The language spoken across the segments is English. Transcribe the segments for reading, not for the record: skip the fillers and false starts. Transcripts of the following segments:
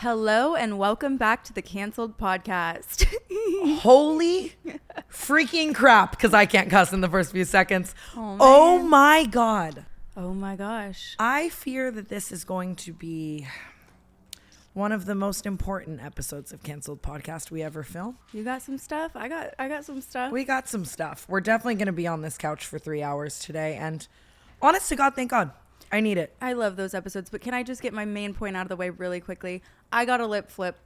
Hello and welcome back to the Cancelled Podcast. Holy freaking crap, because I can't cuss in the first few seconds. Oh my God. Oh my gosh. I fear that this is going to be one of the most important episodes of Cancelled Podcast we ever film. You got some stuff? I got some stuff. We got some stuff. We're definitely going to be on this couch for 3 hours today. And honest to God, thank God. I need it. I love those episodes, but can I just get my main point out of the way really quickly? I got a lip flip.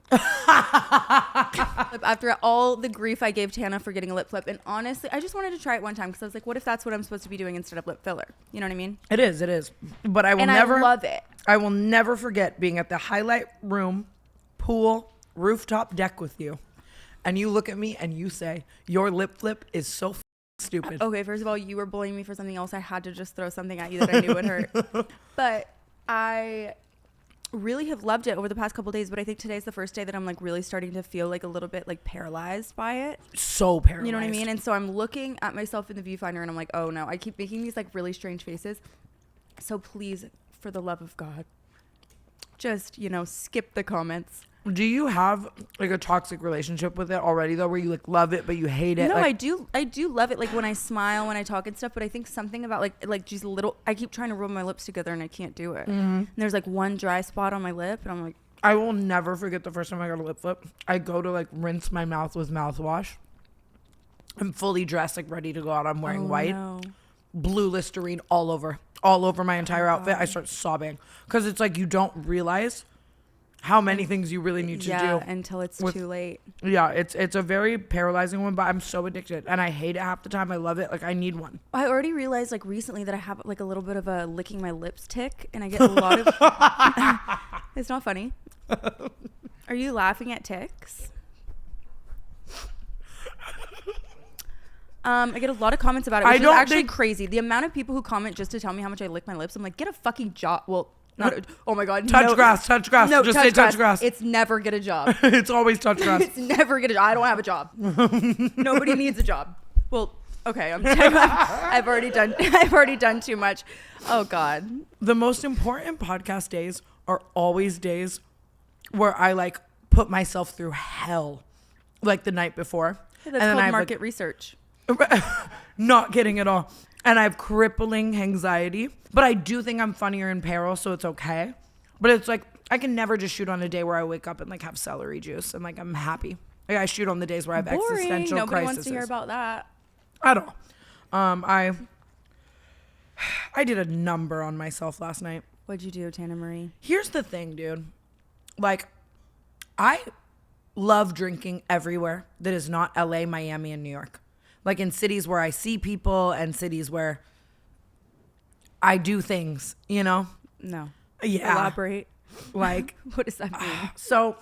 After all the grief I gave Tana for getting a lip flip. And honestly, I just wanted to try it one time because I was like, what if that's what I'm supposed to be doing instead of lip filler? You know what I mean? It is. But I will I love it. I will never forget being at the highlight room, pool, rooftop deck with you. And you look at me and you say, your lip flip is so stupid. Okay, first of all, you were bullying me for something else. I had to just throw something at you that I knew would hurt. But I really have loved it over the past couple of days, but I think today's the first day that I'm like really starting to feel like a little bit like paralyzed by it. So paralyzed. You know what I mean? And so I'm looking at myself in the viewfinder and I'm like, oh no, I keep making these like really strange faces. So please, for the love of God, just, skip the comments. Do you have like a toxic relationship with it already though, where you like love it but you hate it? No, like, I do love it, like when I smile, when I talk and stuff, but I think something about like just little, I keep trying to rub my lips together and I can't do it. And there's like one dry spot on my lip and I'm like, I will never forget the first time I got a lip flip. I go to like rinse my mouth with mouthwash. I'm fully dressed, like ready to go out. I'm wearing white, blue Listerine all over my entire outfit. I start sobbing because it's like you don't realize how many things you really need to do until it's too late. Yeah, it's a very paralyzing one, but I'm so addicted and I hate it half the time. I love it. Like I need one. I already realized like recently that I have like a little bit of a licking my lips tick and I get a lot of It's not funny. Are you laughing at ticks? I get a lot of comments about it, which is actually crazy. The amount of people who comment just to tell me how much I lick my lips, I'm like, get a fucking job. Well, oh my God. Touch grass. No, just say touch grass. It's never get a job. It's always touch grass. It's never get a job. I don't have a job. Nobody needs a job. Well, okay. I've already done too much. Oh God. The most important podcast days are always days where I like put myself through hell, like the night before. Yeah, that's called market research. Not kidding at all. And I have crippling anxiety, but I do think I'm funnier in peril, so it's okay. But it's like I can never just shoot on a day where I wake up and like have celery juice and like I'm happy. Like I shoot on the days where I have existential Nobody crises. wants to hear about that At all. I did a number on myself last night. What'd you do, Tana Marie? Here's the thing, dude. Like, I love drinking everywhere that is not LA, Miami, and New York. Like in cities where I see people and cities where I do things, No. Yeah. Elaborate. Like, what does that mean? So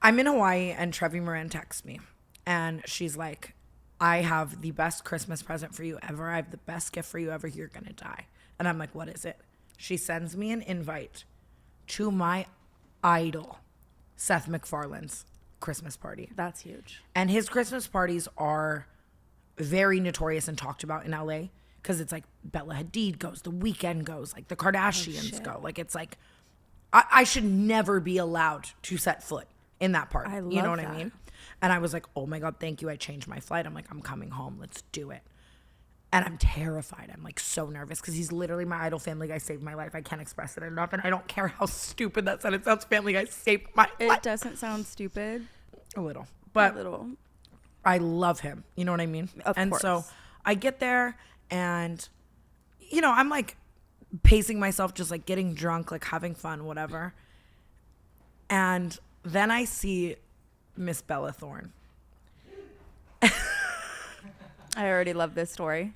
I'm in Hawaii and Trevi Moran texts me and she's like, I have the best Christmas present for you ever. I have the best gift for you ever. You're going to die. And I'm like, what is it? She sends me an invite to my idol, Seth MacFarlane's Christmas party. That's huge. And his Christmas parties are very notorious and talked about in LA because it's like Bella Hadid goes, The Weeknd goes, like the Kardashians go. Like it's like I should never be allowed to set foot in that party. You know what I mean? And I was like, oh my God, thank you. I changed my flight. I'm like, I'm coming home. Let's do it. And I'm terrified. I'm like so nervous because he's literally my idol. Family Guy saved my life. I can't express it enough. And I don't care how stupid that sounds. It sounds Family Guy saved my life. It doesn't sound stupid. A little. But a little. I love him. You know what I mean? Of course. So I get there and, I'm like pacing myself, just like getting drunk, like having fun, whatever. And then I see Miss Bella Thorne. I already love this story.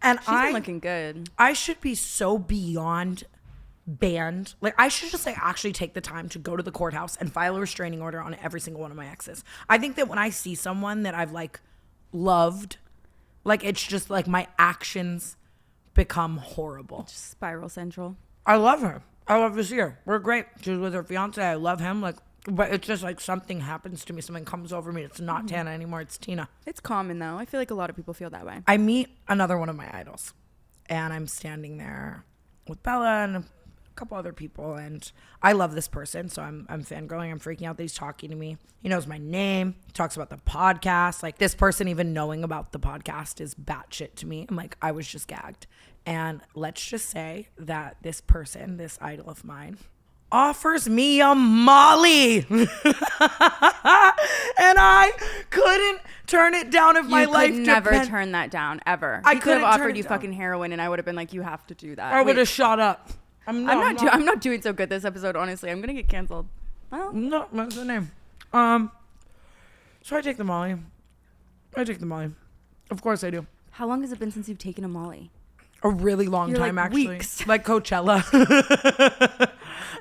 And she's looking good. I should be so beyond banned. Like I should just like actually take the time to go to the courthouse and file a restraining order on every single one of my exes. I think that when I see someone that I've like loved, like it's just like my actions become horrible. Just spiral central. I love her. I love to see her. We're great. She's with her fiance. I love him. Like, but it's just like something happens to me. Something comes over me. It's not Tana anymore. It's Tina. It's common though. I feel like a lot of people feel that way. I meet another one of my idols and I'm standing there with Bella and a couple other people, and I love this person, so I'm fangirling. I'm freaking out that he's talking to me. He knows my name. He talks about the podcast. Like, this person even knowing about the podcast is batshit to me. I'm like, I was just gagged. And let's just say that this person, this idol of mine, offers me a Molly. And I couldn't turn it down if my life depended. You could never turn that down, ever. I could have offered you down. fucking heroin, and I would have been like, you have to do that. I would have shot up. I'm not doing so good this episode, honestly. I'm going to get canceled. Well. No, what's the name? So I take the Molly. Of course I do. How long has it been since you've taken a Molly? A really long time, like actually. weeks. Like Coachella.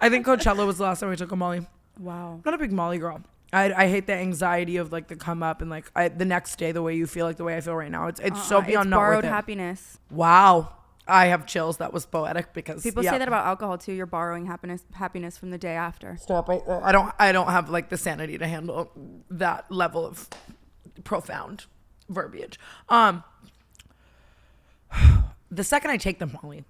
I think Coachella was the last time I took a Molly. Wow. Not a big Molly girl. I hate the anxiety of like the come up and like the next day the way you feel, like the way I feel right now. It's so beyond not worth borrowed it. Happiness. Wow. I have chills. That was poetic because people say that about alcohol too. You're borrowing happiness from the day after. Stop. I don't have like the sanity to handle that level of profound verbiage. The second I take the Molly,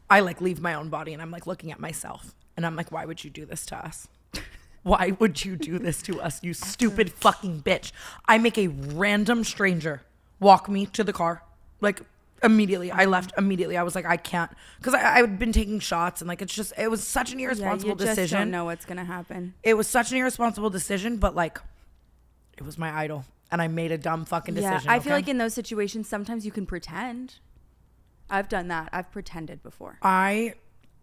I like leave my own body and I'm like looking at myself and I'm like, why would you do this to us? Why would you do this to us, you stupid fucking bitch? I make a random stranger walk me to the car. Like, immediately. I left immediately. I was like, I can't. Because I've been taking shots and like, it was such an irresponsible decision. You just don't know what's going to happen. It was such an irresponsible decision, but like, it was my idol. And I made a dumb fucking decision. I feel like in those situations, sometimes you can pretend. I've done that. I've pretended before. I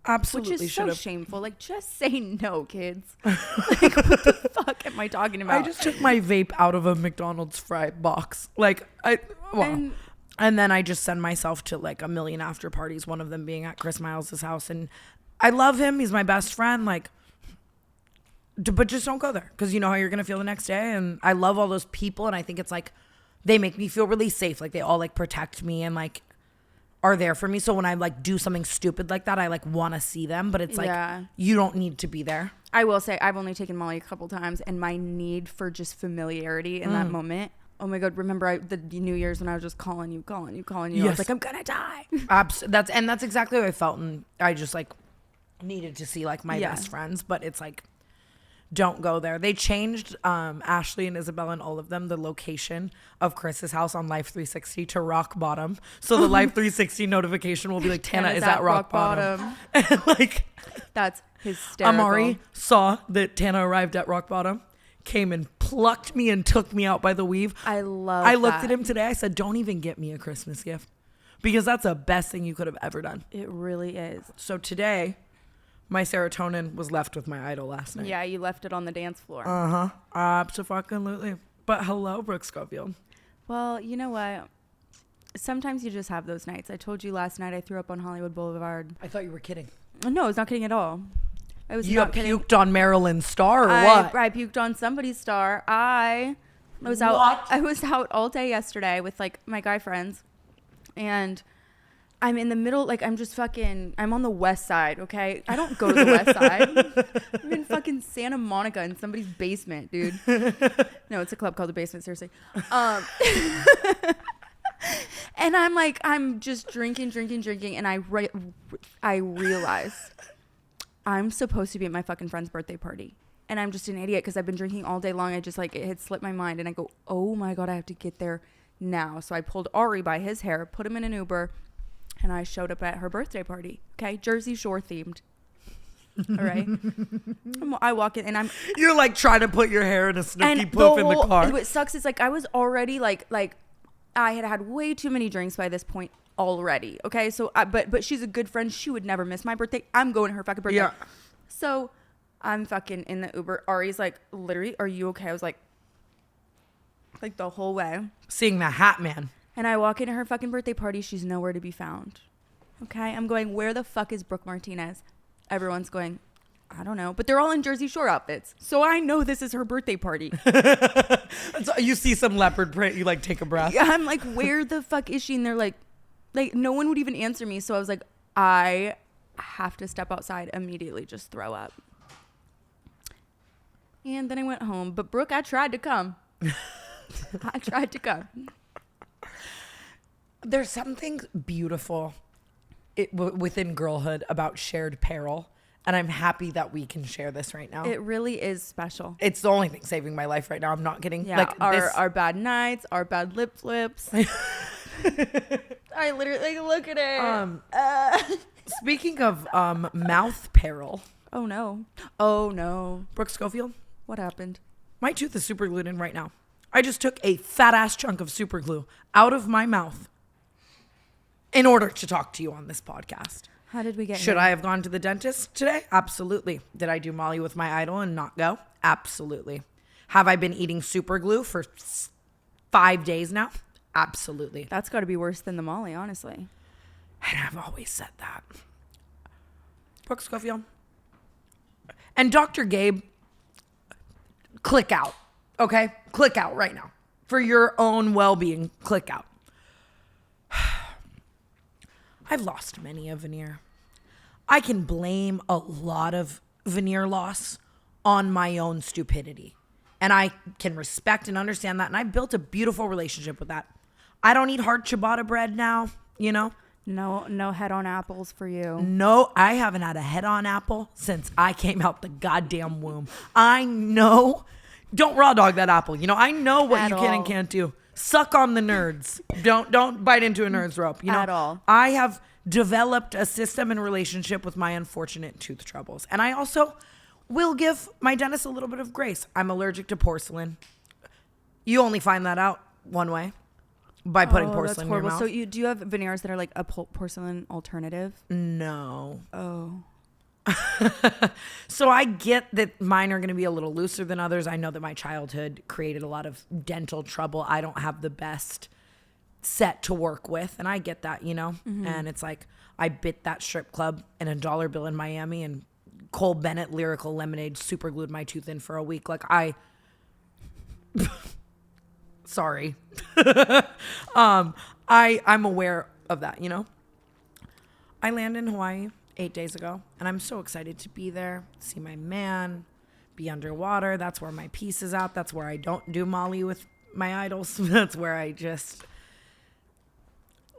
absolutely Which is should have. So shameful. Like, just say no, kids. Like, what the fuck am I talking about? I just took my vape out of a McDonald's fry box. Like, and then I just send myself to like a million after parties, one of them being at Chris Miles' house. And I love him. He's my best friend. Like, but just don't go there because you know how you're going to feel the next day. And I love all those people. And I think it's like, they make me feel really safe. Like, they all like protect me and like are there for me. So when I like do something stupid like that, I like want to see them, but it's like, you don't need to be there. I will say I've only taken Molly a couple times, and my need for just familiarity in that moment. Oh my God. Remember the New Year's when I was just calling you. Yes. I was like, I'm going to die. That's exactly what I felt. And I just like needed to see like my best friends, but it's like, don't go there. They changed Ashley and Isabella and all of them the location of Chris's house on Life 360 to rock bottom. So the Life 360 notification will be like, Tana is at rock bottom. And like, that's hysterical. Amari saw that Tana arrived at rock bottom, came and plucked me and took me out by the weave. I looked at him today. I said, don't even get me a Christmas gift because that's the best thing you could have ever done. It really is. So today, my serotonin was left with my idol last night. Yeah, you left it on the dance floor. Absolutely. But hello, Brooke Schofield. Well, you know what? Sometimes you just have those nights. I told you last night I threw up on Hollywood Boulevard. I thought you were kidding. No, I was not kidding at all. I was you not kidding. puked on Marilyn's star or what? I puked on somebody's star. I was out all day yesterday with like my guy friends, and I'm in the middle, like I'm on the west side, okay? I don't go to the west side. I'm in fucking Santa Monica in somebody's basement, dude. No, it's a club called The Basement, seriously. And I'm just drinking, and I realize I'm supposed to be at my fucking friend's birthday party. And I'm just an idiot because I've been drinking all day long. I just like, it had slipped my mind, and I go, oh my God, I have to get there now. So I pulled Ari by his hair, put him in an Uber, and I showed up at her birthday party. Okay, Jersey Shore themed. All right. I walk in and you're like trying to put your hair in a snooky poof in the car. What sucks is like I was already like I had way too many drinks by this point already. Okay, so but she's a good friend. She would never miss my birthday. I'm going to her fucking birthday. Yeah. So I'm fucking in the Uber. Ari's like, literally, are you okay? I was like the whole way. Seeing the hat man. And I walk into her fucking birthday party. She's nowhere to be found. Okay. I'm going, where the fuck is Brooke Martinez? Everyone's going, I don't know. But they're all in Jersey Shore outfits. So I know this is her birthday party. So you see some leopard print. You like take a breath. Yeah, I'm like, where the fuck is she? And they're like no one would even answer me. So I was like, I have to step outside immediately. Just throw up. And then I went home. But Brooke, I tried to come. I tried to come. There's something beautiful within girlhood about shared peril. And I'm happy that we can share this right now. It really is special. It's the only thing saving my life right now. I'm not kidding. Yeah, Like our bad nights, our bad lip flips. I literally look at it. Speaking of mouth peril. Oh no. Oh no. Brooke Schofield, What happened? my tooth is super glued in right now. I just took a fat ass chunk of super glue out of my mouth in order to talk to you on this podcast. How did we get Should here? I have gone to the dentist today? Absolutely. Did I do Molly with my idol and not go? Absolutely. Have I been eating super glue for 5 days now? Absolutely. That's got to be worse than the Molly, honestly. And I've always said that. Brooke Schofield. And Dr. Gabe, click out. Okay? Click out right now. For your own well-being, click out. I've lost many a veneer. I can blame a lot of veneer loss on my own stupidity. And I can respect and understand that. And I've built a beautiful relationship with that. I don't eat hard ciabatta bread now, you know? No head-on apples for you. No, I haven't had a head-on apple since I came out the goddamn womb. I know. Don't raw dog that apple. You know, I know what At you can and all. can't do. Suck on the nerds. Don't bite into a nerd's rope. You know, At all. I have developed a system and relationship with my unfortunate tooth troubles. And I also will give my dentist a little bit of grace. I'm allergic to porcelain. You only find that out one way. By putting porcelain in your mouth. So do you have veneers that are like a porcelain alternative? No. Oh. So I get that mine are going to be a little looser than others. I know that my childhood created a lot of dental trouble. I don't have the best set to work with. And I get that, you know? Mm-hmm. And it's like I bit that strip club and $1 bill in Miami and Cole Bennett Lyrical Lemonade super glued my tooth in for a week. Like sorry. I'm aware of that, you know? I landed in Hawaii 8 days ago, and I'm so excited to be there, see my man, be underwater. That's where my peace is at. That's where I don't do Molly with my idols. That's where I just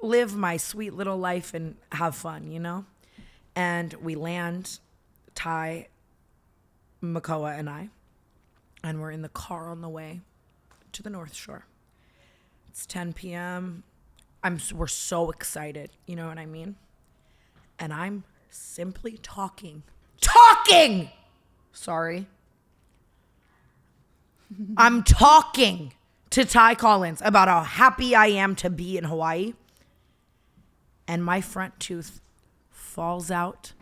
live my sweet little life and have fun, you know? And we land, Ty, Makoa, and I, and we're in the car on the way to the North Shore. It's 10 p.m. We're so excited, you know what I mean? And I'm simply talking. Sorry. I'm talking to Ty Collins about how happy I am to be in Hawaii. And my front tooth falls out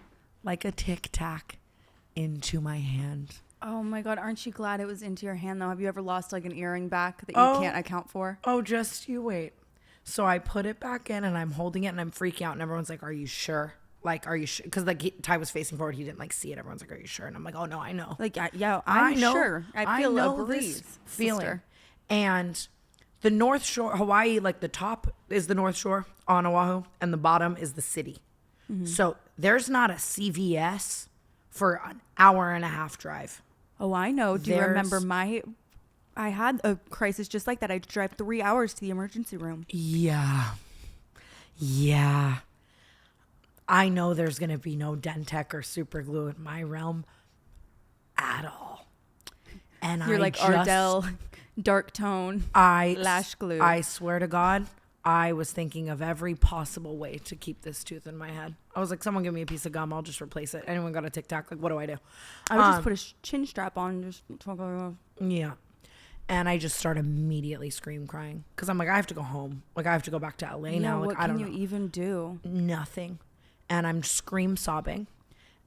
like a tic tac into my hand. Oh my God, aren't you glad it was into your hand though? Have you ever lost like an earring back that you can't account for? Oh, just you wait. So I put it back in and I'm holding it and I'm freaking out and everyone's like, are you sure? Like, are you sure? Because like Ty was facing forward. He didn't like see it. Everyone's like, are you sure? And I'm like, oh no, I know. Like, yeah, I'm sure. I feel a breeze. Feeling. Sister. And the North Shore, Hawaii, like the top is the North Shore on Oahu and the bottom is the city. Mm-hmm. So there's not a CVS for an hour and a half drive. Oh, I know. Do you remember I had a crisis just like that. I had to drive 3 hours to the emergency room. Yeah. I know there's going to be no Dentec or super glue in my realm at all. And You're like Ardell, dark tone, lash glue. I swear to God, I was thinking of every possible way to keep this tooth in my head. I was like, someone give me a piece of gum. I'll just replace it. Anyone got a Tic Tac? Like, what do I do? I would just put a chin strap on and just talk about it. Yeah. And I just start immediately crying. Because I'm like, I have to go home. Like, I have to go back to LA now. Like, what I don't can you know. even do? Nothing. And I'm sobbing.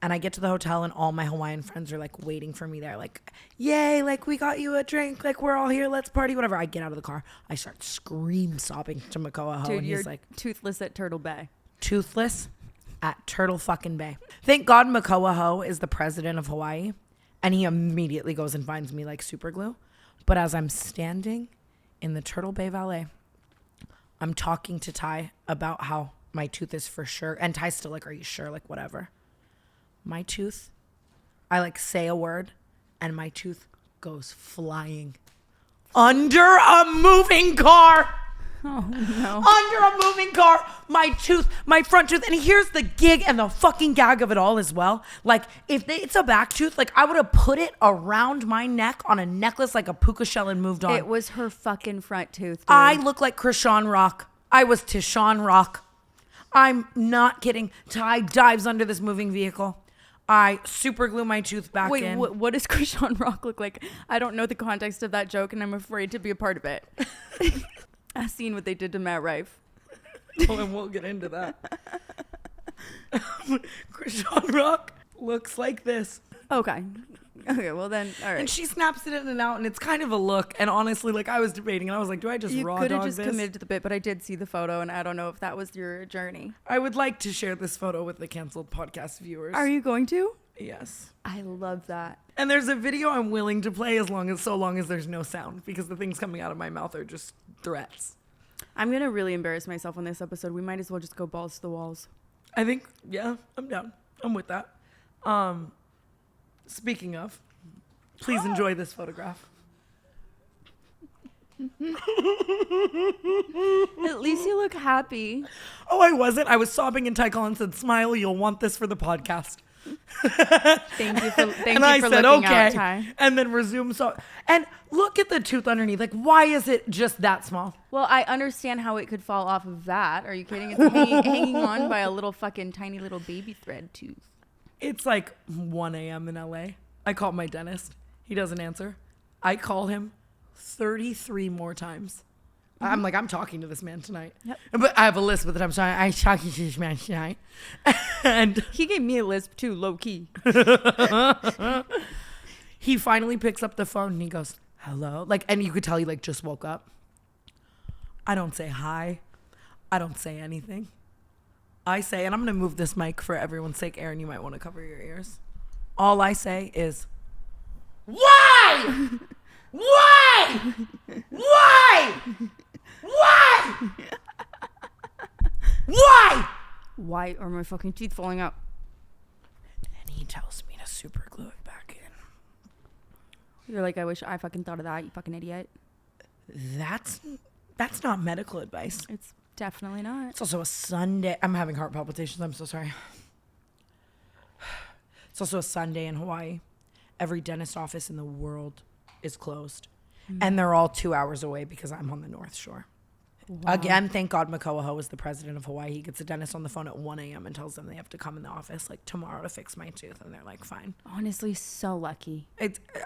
And I get to the hotel and all my Hawaiian friends are like waiting for me there. Like, yay, like we got you a drink. Like we're all here. Let's party, whatever. I get out of the car. I start sobbing to Makoa Ho. Dude, and you're he's like, toothless at Turtle Bay. Toothless at Turtle fucking Bay. Thank God Makoa Ho is the president of Hawaii. And he immediately goes and finds me like super glue. But as I'm standing in the Turtle Bay Valet, I'm talking to Ty about how my tooth is for sure. And Ty's still like, are you sure? Like, whatever. My tooth, I like say a word and my tooth goes flying under a moving car. Oh, no. Under a moving car, my front tooth. And here's the gig and the fucking gag of it all as well. Like, it's a back tooth, like, I would have put it around my neck on a necklace like a puka shell and moved on. It was her fucking front tooth, dude. I look like Krishan Rock. I was Tishawn Rock. I'm not kidding. Ty dives under this moving vehicle. I super glue my tooth back in. Wait, what does Krishan Rock look like? I don't know the context of that joke, and I'm afraid to be a part of it. I've seen what they did to Matt Rife. Oh, and we'll get into that. Krishan Rock looks like this. Okay, well then, all right. And she snaps it in and out, and it's kind of a look. And honestly, like, I was debating, and I was like, do I just raw dog this? You could have just committed to the bit, but I did see the photo, and I don't know if that was your journey. I would like to share this photo with the Cancelled podcast viewers. Are you going to? Yes. I love that. And there's a video I'm willing to play so long as there's no sound, because the things coming out of my mouth are just threats. I'm going to really embarrass myself on this episode. We might as well just go balls to the walls. I think, yeah, I'm down. I'm with that. Speaking of, please enjoy this photograph. At least you look happy. Oh, I wasn't. I was sobbing, and Ty Collins said, "Smile, you'll want this for the podcast." Thank you for looking out, Ty. And then resume. And look at the tooth underneath. Like, why is it just that small? Well, I understand how it could fall off of that. Are you kidding? It's hanging on by a little fucking tiny little baby thread tooth. It's like 1 a.m. in LA. I called my dentist. He doesn't answer. I call him 33 more times. I'm like, I'm talking to this man tonight. Yep. But I have a lisp with it. I'm sorry. I'm talking to this man tonight. And he gave me a lisp too, low key. He finally picks up the phone and he goes, hello. Like, and you could tell he like just woke up. I don't say hi. I don't say anything. I say, and I'm going to move this mic for everyone's sake. Aaron, you might want to cover your ears. All I say is, why? Why? Why? Why? Why? Why are my fucking teeth falling out? And he tells me to super glue it back in. You're like, I wish I fucking thought of that, you fucking idiot. That's not medical advice. It's definitely not. It's also a Sunday. I'm having heart palpitations. I'm so sorry. It's also a Sunday in Hawaii. Every dentist office in the world is closed. Mm-hmm. And they're all 2 hours away because I'm on the North Shore. Wow. Again, thank God Makoaho is the president of Hawaii. He gets a dentist on the phone at 1 a.m. and tells them they have to come in the office like tomorrow to fix my tooth. And they're like, fine. Honestly, so lucky.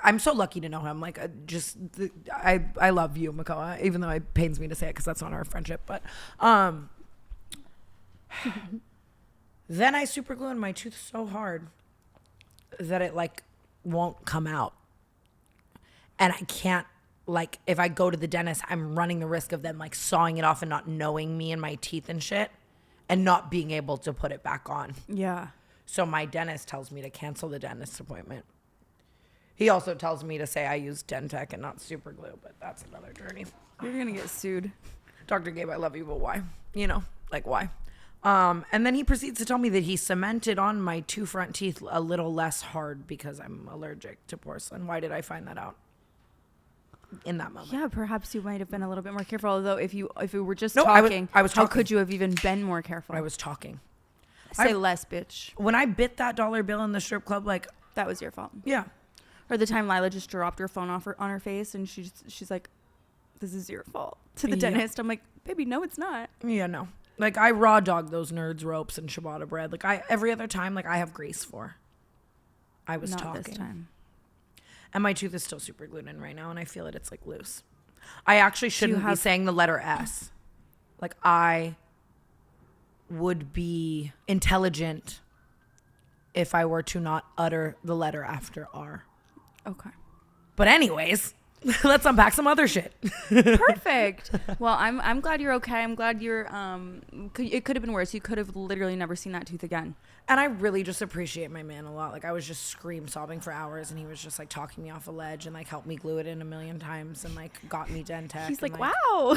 I'm so lucky to know him. Like, I love you, Makoa, even though it pains me to say it because that's not our friendship. But then I super glue in my tooth so hard that it like won't come out. And I can't, like, if I go to the dentist, I'm running the risk of them like sawing it off and not knowing me and my teeth and shit and not being able to put it back on. Yeah. So my dentist tells me to cancel the dentist appointment. He also tells me to say I use Dentec and not super glue, but that's another journey. You're going to get sued. Dr. Gabe, I love you, but why? You know, like why? And then he proceeds to tell me that he cemented on my 2 front teeth a little less hard because I'm allergic to porcelain. Why did I find that out in that moment? Yeah, perhaps you might have been a little bit more careful. Although if you were just talking, I was how talking. could you have even been more careful? I was talking. Say less, bitch. When I bit that $1 bill in the strip club, like, that was your fault. Yeah. Or the time Lila just dropped her phone off on her face and she's like, this is your fault to the dentist. I'm like, baby, no, it's not. Yeah, no. Like, I raw dog those nerds ropes and ciabatta bread. Like, every other time, like, I have grace for. I was talking. Not this time. And my tooth is still super glued in right now, and I feel it's like loose. I actually shouldn't be saying the letter S. Like, I would be intelligent if I were to not utter the letter after R. Okay. But anyways, let's unpack some other shit. Perfect. Well, I'm glad you're okay. I'm glad you're it could have been worse. You could have literally never seen that tooth again. And I really just appreciate my man a lot. Like, I was just sobbing for hours, and he was just like talking me off a ledge and like helped me glue it in a million times and like got me Dentec. He's like, wow.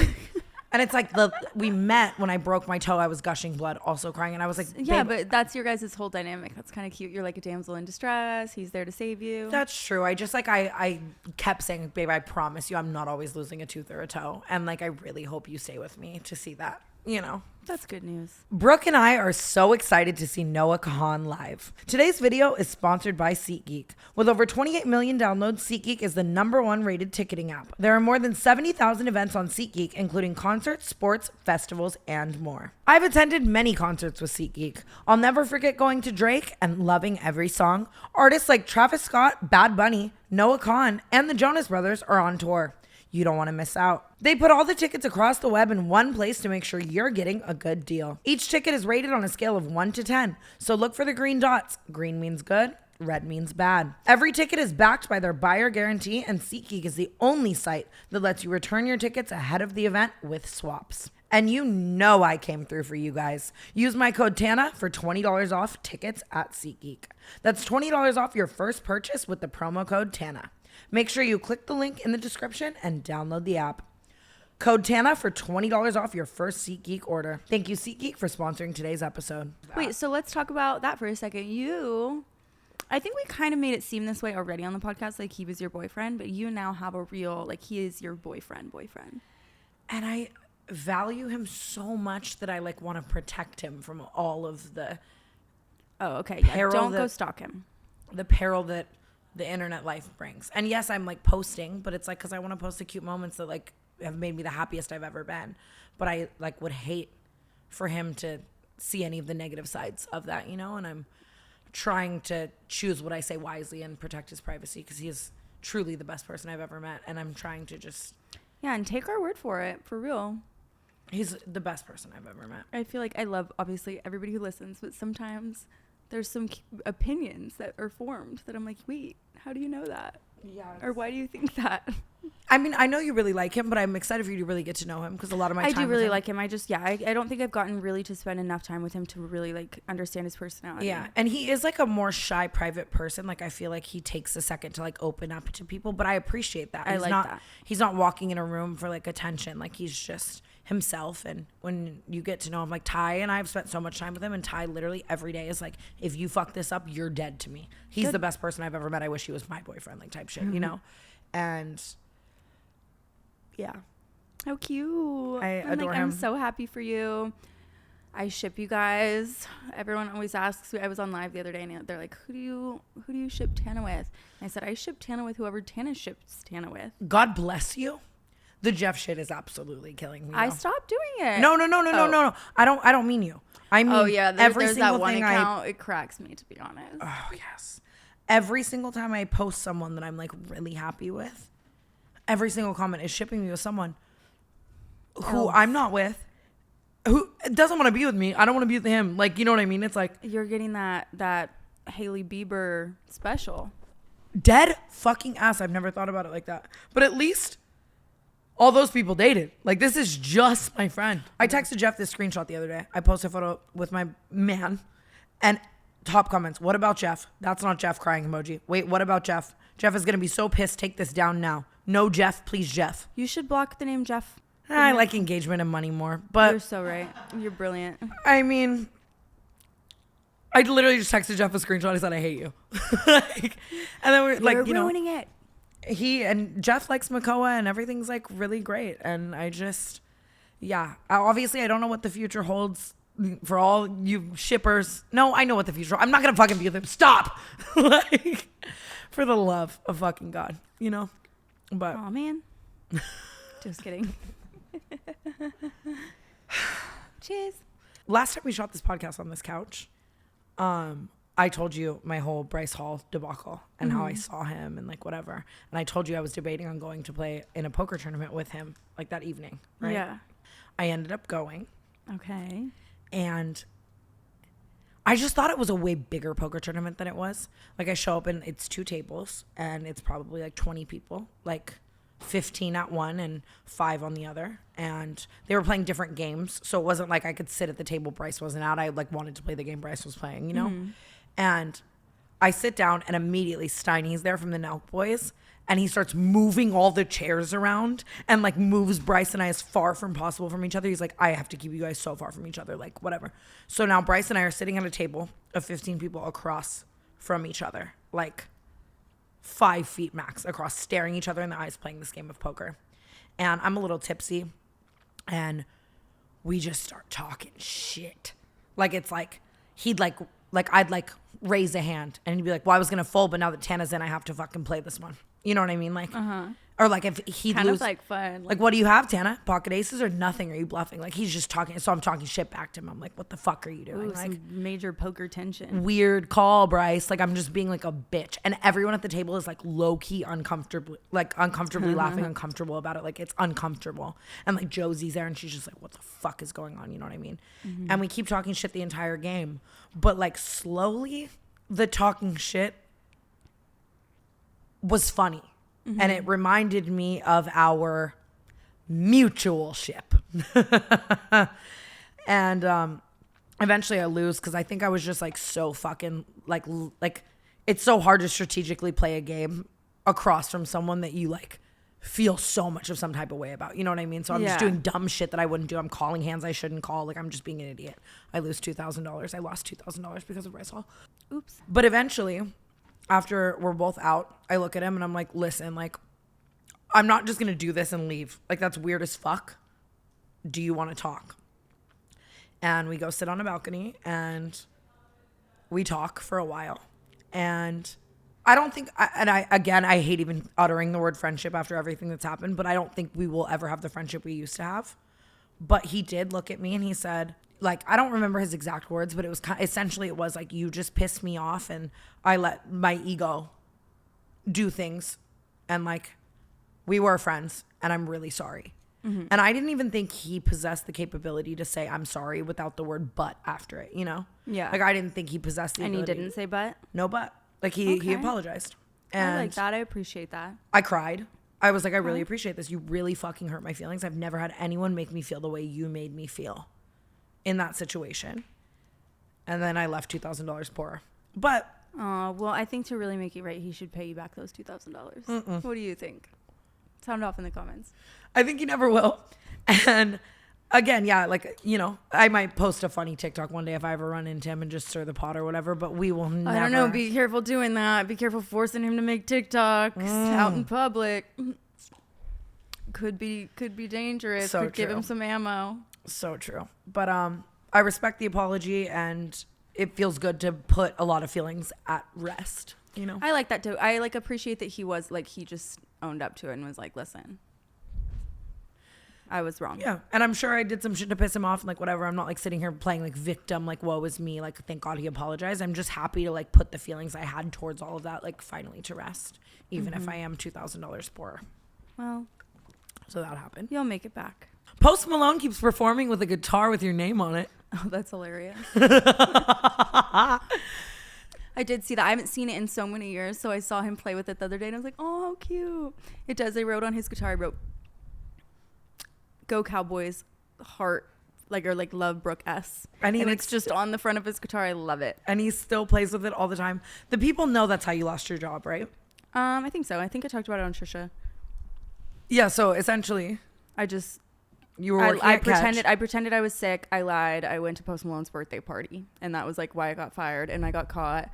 And it's like we met when I broke my toe. I was gushing blood, also crying. And I was like, yeah, babe, but that's your guys' whole dynamic. That's kind of cute. You're like a damsel in distress. He's there to save you. that's true. I just like, I kept saying, babe, I promise you I'm not always losing a tooth or a toe. And like, I really hope you stay with me to see that, you know. That's good news. Brooke and I are so excited to see Noah Kahan live. Today's video is sponsored by SeatGeek. With over 28 million downloads, SeatGeek is the #1 rated ticketing app. There are more than 70,000 events on SeatGeek, including concerts, sports, festivals, and more. I've attended many concerts with SeatGeek. I'll never forget going to Drake and loving every song. Artists like Travis Scott, Bad Bunny, Noah Kahan, and the Jonas Brothers are on tour. You don't want to miss out. They put all the tickets across the web in one place to make sure you're getting a good deal. Each ticket is rated on a scale of 1 to 10. So look for the green dots. Green means good, red means bad. Every ticket is backed by their buyer guarantee, and SeatGeek is the only site that lets you return your tickets ahead of the event with swaps. And you know I came through for you guys. Use my code TANA for $20 off tickets at SeatGeek. That's $20 off your first purchase with the promo code TANA. Make sure you click the link in the description and download the app. Code TANA for $20 off your first SeatGeek order. Thank you, SeatGeek, for sponsoring today's episode. Wait, so let's talk about that for a second. I think we kind of made it seem this way already on the podcast, like he was your boyfriend, but you now have a real, like he is your boyfriend. And I value him so much that I like want to protect him from all of the Oh, okay. Yeah, don't go stalk him. The peril that the internet life brings. And yes, I'm like posting, but it's like because I want to post the cute moments that like have made me the happiest I've ever been. But I like would hate for him to see any of the negative sides of that, you know. And I'm trying to choose what I say wisely and protect his privacy because he is truly the best person I've ever met. And I'm trying to just and take our word for it, for real. He's the best person I've ever met. I feel like I love obviously everybody who listens, but sometimes there's some opinions that are formed that I'm like, wait, how do you know that? Yeah. Or why do you think that? I mean, I know you really like him, but I'm excited for you to really get to know him because a lot of my time I do really like him. I just, I don't think I've gotten really to spend enough time with him to really like understand his personality. Yeah. And he is like a more shy, private person. Like I feel like he takes a second to like open up to people, but I appreciate that. I like that. He's not walking in a room for like attention. Like he's just himself. And when you get to know him, like Ty and I have spent so much time with him, and Ty literally every day is like, if you fuck this up, you're dead to me. He's the best person I've ever met. I wish he was my boyfriend, like type shit, you know? And yeah. How cute. I adore him. I'm so happy for you. I ship you guys. Everyone always asks. I was on live the other day and they're like, who do you ship Tana with? And I said, I ship Tana with whoever Tana ships Tana with. God bless you. The Jeff shit is absolutely killing me. I stopped doing it. No. I don't mean you. I mean, there's that one account. It cracks me, to be honest. Oh yes. Every single time I post someone that I'm like really happy with, every single comment is shipping me with someone who I'm not with, who doesn't want to be with me. I don't want to be with him. Like, you know what I mean? It's like you're getting that Hailey Bieber special. Dead fucking ass. I've never thought about it like that. But at least all those people dated. Like, this is just my friend. I texted Jeff this screenshot the other day. I posted a photo with my man and top comments. What about Jeff? That's not Jeff, crying emoji. Wait, what about Jeff? Jeff is going to be so pissed. Take this down now. No, Jeff, please, Jeff. You should block the name Jeff. I like engagement and money more, but you're so right. You're brilliant. I mean, I literally just texted Jeff a screenshot. I said, I hate you. And then we're like, ruining it. He and Jeff likes Makoa and everything's like really great. And I just, obviously I don't know what the future holds for all you shippers. No, I know what the future. I'm not going to fucking be with him. Stop. Like, for the love of fucking God, you know? But oh man. Just kidding. Cheers. Last time we shot this podcast on this couch, I told you my whole Bryce Hall debacle and how I saw him and like whatever. And I told you I was debating on going to play in a poker tournament with him like that evening, right? Yeah. I ended up going. Okay. And I just thought it was a way bigger poker tournament than it was. Like I show up and it's 2 tables and it's probably like 20 people, like 15 at one and 5 on the other. And they were playing different games. So it wasn't like I could sit at the table Bryce wasn't at. I like wanted to play the game Bryce was playing, you know? And I sit down and immediately Steiny's there from the Nelk Boys. And he starts moving all the chairs around and like moves Bryce and I as far from possible from each other. He's like, I have to keep you guys so far from each other, like whatever. So now Bryce and I are sitting at a table of 15 people across from each other, like 5 feet max across, staring each other in the eyes, playing this game of poker. And I'm a little tipsy and we just start talking shit. Like it's like he'd like I'd like raise a hand and he'd be like, well, I was going to fold, but now that Tana's in, I have to fucking play this one. You know what I mean? Like, or like if he'd kind lose, of like fun. like, what do you have, Tana? Pocket aces or nothing? Are you bluffing? Like he's just talking. So I'm talking shit back to him. I'm like, what the fuck are you doing? Ooh, like some major poker tension. Weird call, Bryce. Like I'm just being like a bitch. And everyone at the table is like low key uncomfortably laughing, uncomfortable about it. Like it's uncomfortable. And like Josie's there and she's just like, what the fuck is going on? You know what I mean? And we keep talking shit the entire game. But like slowly the talking shit was funny. And it reminded me of our mutual ship. And eventually I lose because I think I was just like so fucking like it's so hard to strategically play a game across from someone that you like feel so much of some type of way about. You know what I mean? So I'm just doing dumb shit that I wouldn't do. I'm calling hands I shouldn't call. Like I'm just being an idiot. I lose $2,000. I lost $2,000 because of Bryce Hall. Oops. But eventually, after we're both out, I look at him and I'm like, listen, like, I'm not just going to do this and leave. Like, that's weird as fuck. Do you want to talk? And we go sit on a balcony and we talk for a while. And I don't think, I hate even uttering the word friendship after everything that's happened, but I don't think we will ever have the friendship we used to have. But he did look at me and he said, like, I don't remember his exact words, but it was essentially it was like, you just pissed me off and I let my ego do things. And like, we were friends and I'm really sorry. And I didn't even think he possessed the capability to say, I'm sorry without the word but after it, you know? Yeah. Like, I didn't think he possessed the ability. And he didn't say but? No but. Like, he apologized. And I like that. I appreciate that. I cried. I was like, I really appreciate this. You really fucking hurt my feelings. I've never had anyone make me feel the way you made me feel in that situation. And then I left $2,000 poorer. But well, I think to really make it right, he should pay you back those $2,000. What do you think? Sound off in the comments. I think he never will. And again, yeah, like, you know, I might post a funny TikTok one day if I ever run into him and just stir the pot or whatever, but we will never. I don't know. Be careful doing that. Be careful forcing him to make TikToks out in public. Could be dangerous. So could give him some ammo. So true. But I respect the apology and it feels good to put a lot of feelings at rest, you know? I like that too. I like appreciate that he was like, he just owned up to it and was like, listen, I was wrong. Yeah. And I'm sure I did some shit to piss him off and like whatever. I'm not like sitting here playing like victim, like woe is me. Like, thank God he apologized. I'm just happy to like put the feelings I had towards all of that, like finally to rest, even if I am $2,000 poorer. Well, so that happened. You'll make it back. Post Malone keeps performing with a guitar with your name on it. Oh, that's hilarious. I did see that. I haven't seen it in so many years, so I saw him play with it the other day, and I was like, oh, how cute. It does. They wrote on his guitar, I wrote, Go Cowboys, heart, like, or like love Brooke S. And it's just on the front of his guitar. I love it. And he still plays with it all the time. The people know that's how you lost your job, right? I think so. I think I talked about it on Trisha. Yeah, so essentially, you were working I pretended I was sick. I lied. I went to Post Malone's birthday party, and that was like why I got fired, and I got caught.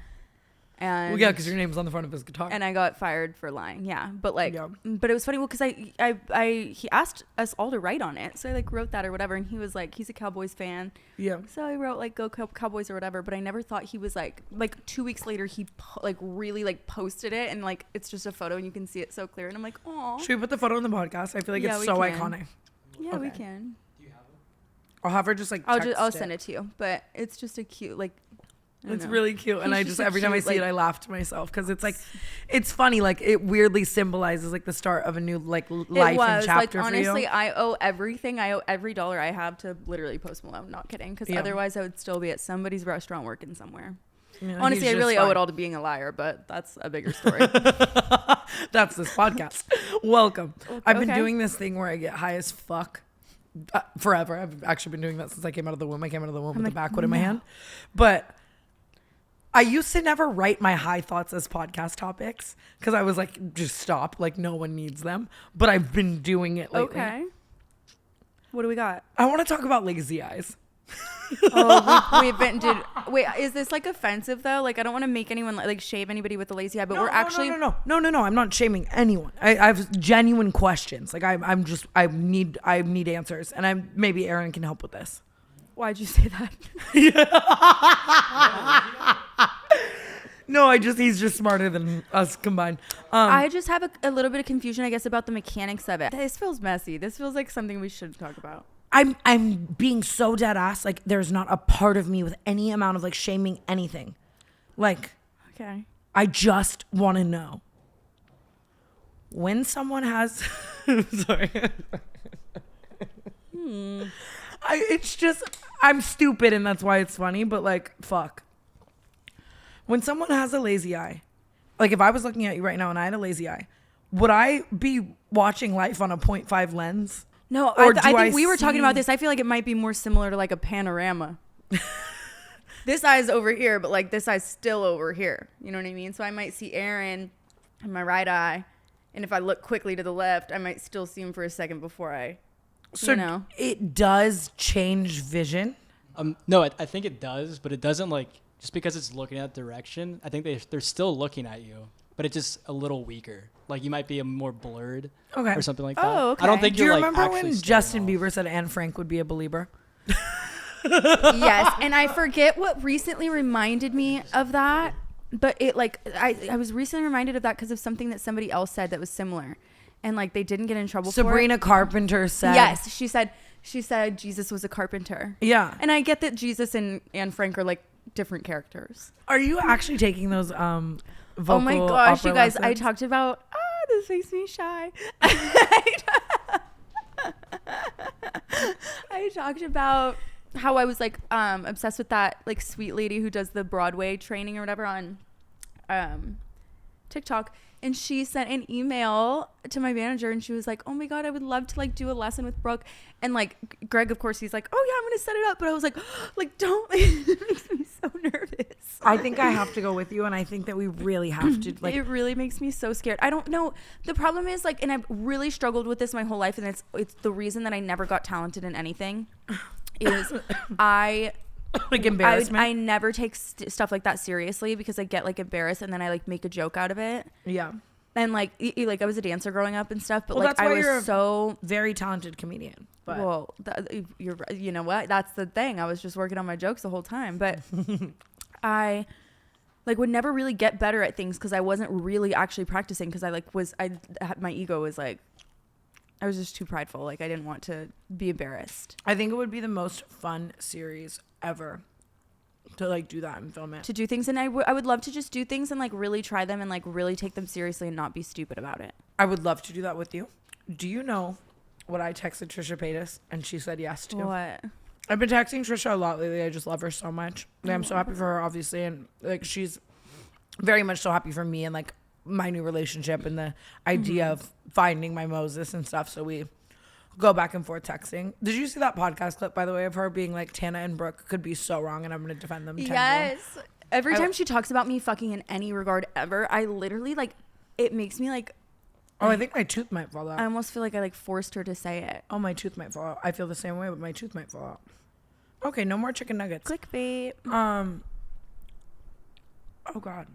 And well, yeah, because your name was on the front of his guitar. And I got fired for lying. Yeah, but like, but it was funny. Well, because he asked us all to write on it, so I like wrote that or whatever, and he was like, he's a Cowboys fan. Yeah. So I wrote like Go Cowboys or whatever, but I never thought he was like 2 weeks later he really like posted it, and like it's just a photo and you can see it so clear, and I'm like, oh. Should we put the photo in the podcast? I feel like it's so iconic. Yeah, we can. Do you have it? I'll have her just like. I'll send it to you, but it's just a cute like. It's really cute, and I just every time I see it, I laugh to myself because it's like, it's funny. Like it weirdly symbolizes like the start of a new like life and chapter like, for you. honestly, I owe everything. I owe every dollar I have to literally Post Malone. Not kidding, because otherwise I would still be at somebody's restaurant working somewhere. Yeah, honestly, I really owe it all to being a liar, but that's a bigger story. That's this podcast. Welcome. I've been doing this thing where I get high as fuck. Forever. I've actually been doing that since I came out of the womb. I came out of the womb with the backwood in my hand, but. I used to never write my high thoughts as podcast topics because I was like, just stop. Like, no one needs them. But I've been doing it lately. Okay. What do we got? I want to talk about lazy eyes. Oh, we've been, dude. Wait, is this like offensive though? Like, I don't want to make anyone like shame anybody with the lazy eye, but we're actually. No. I'm not shaming anyone. I have genuine questions. Like, I need answers. And maybe Aaron can help with this. Why'd you say that? No, he's just smarter than us combined. I just have a little bit of confusion, I guess, about the mechanics of it. This feels messy. This feels like something we should talk about. I'm being so dead ass. Like, there's not a part of me with any amount of like shaming anything. Like, okay. I just want to know when someone has. Sorry. It's just, I'm stupid and that's why it's funny. But like, fuck. When someone has a lazy eye, like if I was looking at you right now and I had a lazy eye, would I be watching life on a 0.5 lens? No, I think we were talking about this. I feel like it might be more similar to like a panorama. This eye's over here, but like this eye's still over here. You know what I mean? So I might see Aaron in my right eye. And if I look quickly to the left, I might still see him for a second before I, So it does change vision? No, I think it does, but it doesn't like, just because it's looking at direction, I think they're still looking at you, but it's just a little weaker. Like you might be more blurred or something like that. Oh, okay. I don't think Do you you're remember like when Justin Bieber said Anne Frank would be a believer? Yes, and I forget what recently reminded me of that, but it like I was recently reminded of that because of something that somebody else said that was similar, and like they didn't get in trouble for it. Sabrina Carpenter said. Yes, she said Jesus was a carpenter. Yeah. And I get that Jesus and Anne Frank are like different characters. Are you actually taking those vocal Oh my gosh, you guys, lessons? I talked about this makes me shy. I talked about how I was like obsessed with that like sweet lady who does the Broadway training or whatever on TikTok, and she sent an email to my manager and she was like, oh my god, I would love to like do a lesson with Brooke. And like Greg, of course, he's like, oh yeah, I'm gonna set it up, but I was like, like don't. It makes me so nervous. I think I have to go with you, and I think that we really have to like. It really makes me so scared. I don't know. The problem is like, and I've really struggled with this my whole life, and it's the reason that I never got talented in anything. Is like embarrassment. I never take stuff like that seriously because I get like embarrassed and then I like make a joke out of it. Yeah. And like I was a dancer growing up and stuff, but well, like I was so very talented comedian. But well, you're you know what? That's the thing. I was just working on my jokes the whole time, but I like would never really get better at things because I wasn't really actually practicing because my ego was like. I was just too prideful. Like I didn't want to be embarrassed. I think it would be the most fun series ever to like do that and film it. To do things, and I would love to just do things and like really try them and like really take them seriously and not be stupid about it. I would love to do that with you. Do you know what I texted Trisha Paytas and she said yes to? What? I've been texting Trisha a lot lately. I just love her so much. I'm so happy for her, obviously, and like she's very much so happy for me and like my new relationship and the idea of finding my Moses and stuff. So we go back and forth texting. Did you see that podcast clip, by the way, of her being like, Tana and Brooke could be so wrong and I'm going to defend them? Yes. Every time she talks about me fucking in any regard ever, I literally like, it makes me like. Oh, I think my tooth might fall out. I almost feel like I like forced her to say it. Oh, my tooth might fall out. I feel the same way, but my tooth might fall out. Okay, no more chicken nuggets. Clickbait. Oh God.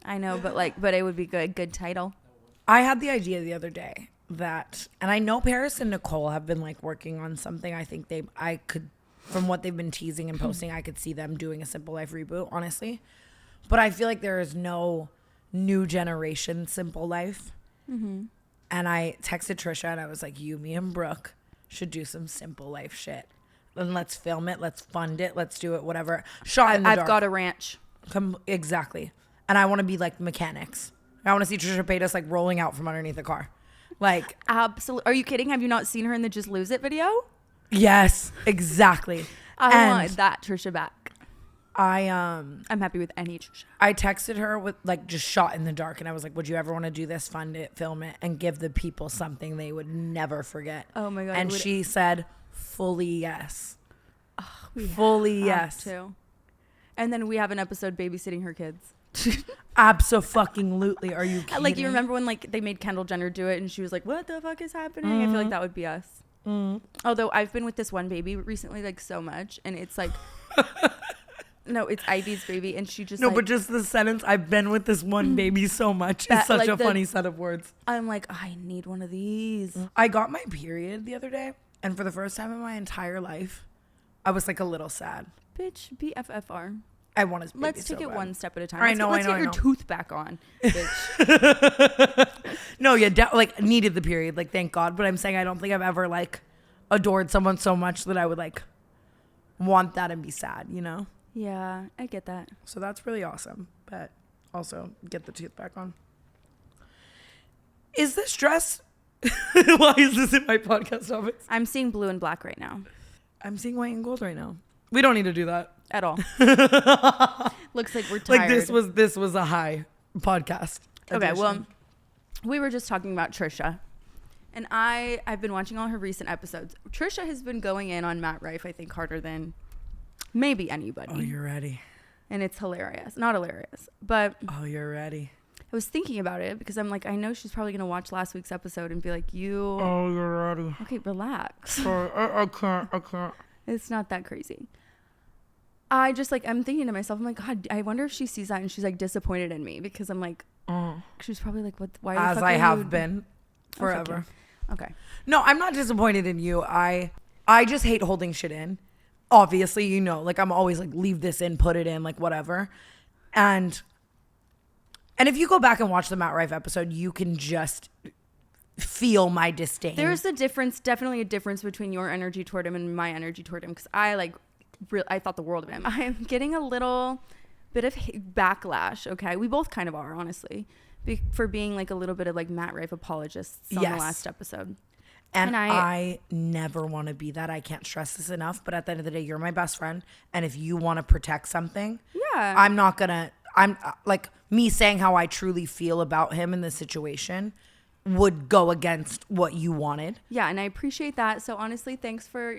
I know, but it would be good title. I had the idea the other day that, and I know Paris and Nicole have been like working on something. I think I could, from what they've been teasing and posting, I could see them doing a Simple Life reboot, honestly. But I feel like there is no new generation Simple Life. Mm-hmm. And I texted Trisha and I was like, you, me, and Brooke should do some Simple Life shit. Then let's film it. Let's fund it. Let's do it. Whatever. Shot in the dark. I've got a ranch. Exactly. And I want to be like mechanics. I want to see Trisha Paytas like rolling out from underneath the car. Like, absolutely. Are you kidding? Have you not seen her in the Just Lose It video? Yes, exactly. I want that Trisha back. I'm happy with any Trisha. I texted her with like just shot in the dark and I was like, would you ever want to do this, fund it, film it, and give the people something they would never forget? Oh my God. And she said fully yes. Oh, fully yes. Too. And then we have an episode babysitting her kids. Absolutely. Are you kidding? Like, you remember when like they made Kendall Jenner do it and she was like, what the fuck is happening? I feel like that would be us. Although I've been with this one baby recently, like, so much, and it's like no, it's Ivy's baby, and she just no, but just the sentence, I've been with this one baby so much, is such a funny set of words. I'm like, I need one of these. I got my period the other day, and for the first time in my entire life, I was like a little sad. Bitch, BFFR. I want his baby. Let's take it one step at a time. Let's get your tooth back on, bitch. No, yeah, like, needed the period, like, thank God. But I'm saying I don't think I've ever, like, adored someone so much that I would, like, want that and be sad, you know? Yeah, I get that. So that's really awesome. But also, get the tooth back on. Is this dress... Why is this in my podcast topics? I'm seeing blue and black right now. I'm seeing white and gold right now. We don't need to do that. At all. Looks like we're tired. Like, this was a high podcast edition. Okay, well, we were just talking about Trisha. And I've been watching all her recent episodes. Trisha has been going in on Matt Rife, I think, harder than maybe anybody. Oh, you're ready. And it's hilarious. Not hilarious, but... Oh, you're ready. I was thinking about it because I'm like, I know she's probably going to watch last week's episode and be like, Oh, you're ready. Okay, relax. Sorry, I can't. It's not that crazy. I just, like, I'm thinking to myself, I'm like, God, I wonder if she sees that and she's, like, disappointed in me because I'm like, she's probably like, what? Why? As I have been forever. Okay. No, I'm not disappointed in you. I just hate holding shit in. Obviously, you know, like, I'm always like, leave this in, put it in, like, whatever. And if you go back and watch the Matt Rife episode, you can just feel my disdain. There's a difference, definitely a difference between your energy toward him and my energy toward him because I thought the world of him. I'm getting a little bit of backlash, okay? We both kind of are, honestly, for being like a little bit of like Matt Rife apologists on the last episode. And I never want to be that. I can't stress this enough. But at the end of the day, you're my best friend. And if you want to protect something, I'm like, me saying how I truly feel about him in this situation would go against what you wanted. Yeah, and I appreciate that. So honestly, thanks for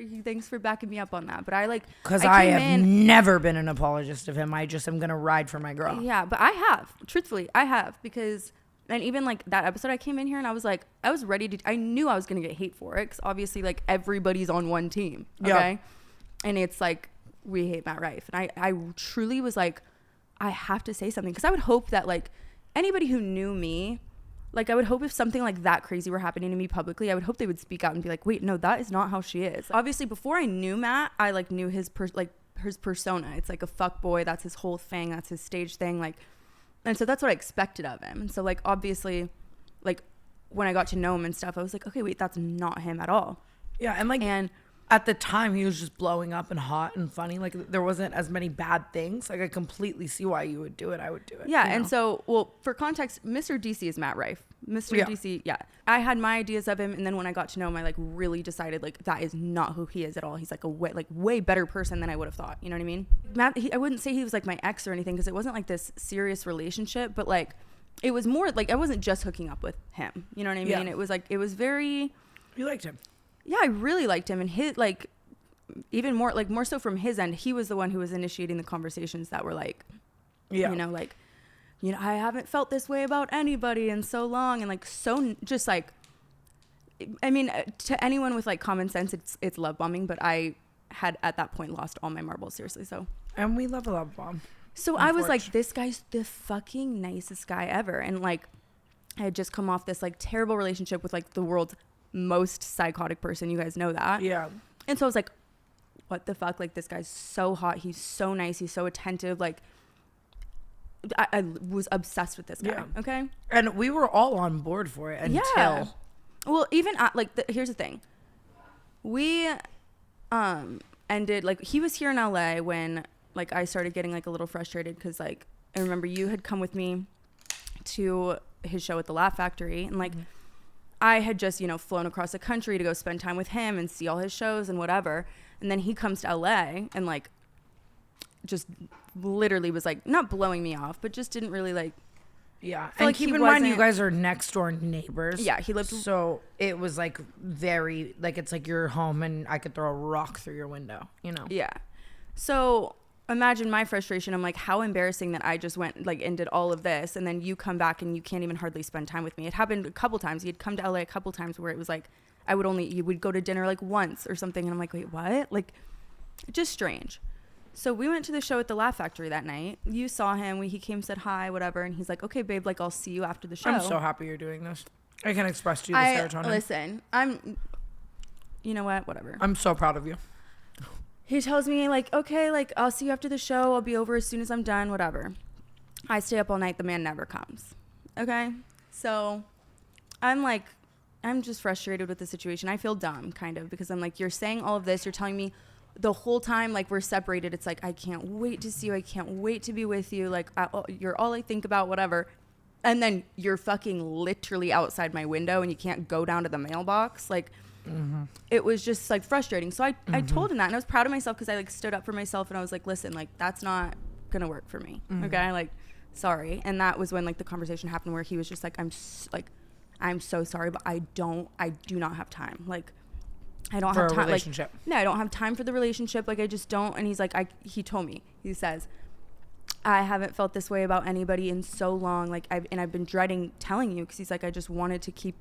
backing me up on that. But because I have never been an apologist of him. I just am gonna ride for my girl. Yeah, but I have. Truthfully, I have because, and even like that episode, I came in here and I was like, I was ready to. I knew I was gonna get hate for it because obviously, like, everybody's on one team. Okay, yeah. And it's like we hate Matt Rife, and I truly was like, I have to say something because I would hope that like anybody who knew me. Like, I would hope if something like that crazy were happening to me publicly, I would hope they would speak out and be like, wait, no, that is not how she is. Obviously, before I knew Matt, I, like, knew his persona. It's, like, a fuck boy. That's his whole thing. That's his stage thing. Like, and so that's what I expected of him. And so, like, obviously, like, when I got to know him and stuff, I was like, okay, wait, that's not him at all. Yeah, and, like... At the time, he was just blowing up and hot and funny. Like, there wasn't as many bad things. Like, I completely see why you would do it. I would do it. Yeah, and so, well, for context, Mr. DC is Matt Rife. Mr. DC, yeah. I had my ideas of him, and then when I got to know him, I, like, really decided, like, that is not who he is at all. He's, like, a way better person than I would have thought. You know what I mean? Matt, I wouldn't say he was, like, my ex or anything, because it wasn't, like, this serious relationship, but, like, it was more, like, I wasn't just hooking up with him. You know what I mean? Yeah. It was, like, it was very... You liked him. Yeah, I really liked him, and his, like, even more, like, more so from his end, he was the one who was initiating the conversations that were like, you know, like, you know, I haven't felt this way about anybody in so long, and like, so just like, I mean, to anyone with like common sense, it's love bombing, but I had at that point lost all my marbles, seriously. So, and we love a love bomb. So I was like, this guy's the fucking nicest guy ever, and like, I had just come off this like terrible relationship with like the world's most psychotic person. You guys know that. Yeah. And so I was like, what the fuck? Like, this guy's so hot. He's so nice. He's so attentive. Like, I was obsessed with this guy. Yeah. Okay. And we were all on board for it until. Yeah. Well, even here's the thing. We ended, like, he was here in LA when like I started getting like a little frustrated because like I remember you had come with me to his show at the Laugh Factory, and like I had just, you know, flown across the country to go spend time with him and see all his shows and whatever. And then he comes to LA and like just literally was like not blowing me off, but just didn't really like. Yeah. And like keep in mind, you guys are next door neighbors. Yeah. He lived. So it was like very, like, it's like you're home and I could throw a rock through your window, you know? Yeah. So imagine my frustration. I'm like, how embarrassing that I just went like and did all of this, and then you come back and you can't even hardly spend time with me. It happened a couple times. You'd come to LA a couple times where it was like you would go to dinner like once or something, and I'm like, wait, what? Like, just strange. So we went to the show at the Laugh Factory that night. You saw him. He came, said hi, whatever, and he's like, okay, babe, like I'll see you after the show. I'm so happy you're doing this. I can express to you the serotonin. Listen, you know what? Whatever. I'm so proud of you. He tells me like, okay, like I'll see you after the show. I'll be over as soon as I'm done, whatever. I stay up all night. The man never comes. Okay. So I'm like, I'm just frustrated with the situation. I feel dumb kind of because I'm like, you're saying all of this. You're telling me the whole time, like we're separated. It's like, I can't wait to see you. I can't wait to be with you. Like you're all I think about, whatever. And then you're fucking literally outside my window and you can't go down to the mailbox. Like, it was just like frustrating. So I told him that, and I was proud of myself because I like stood up for myself and I was like, listen, like that's not gonna work for me. Okay, like sorry. And that was when like the conversation happened where he was just like, I'm so sorry, but I do not have time. Like I don't have time. Relationship. Like, no, I don't have time for the relationship. Like I just don't. And he's like, he told me, he says, I haven't felt this way about anybody in so long. Like I've been dreading telling you because he's like, I just wanted to keep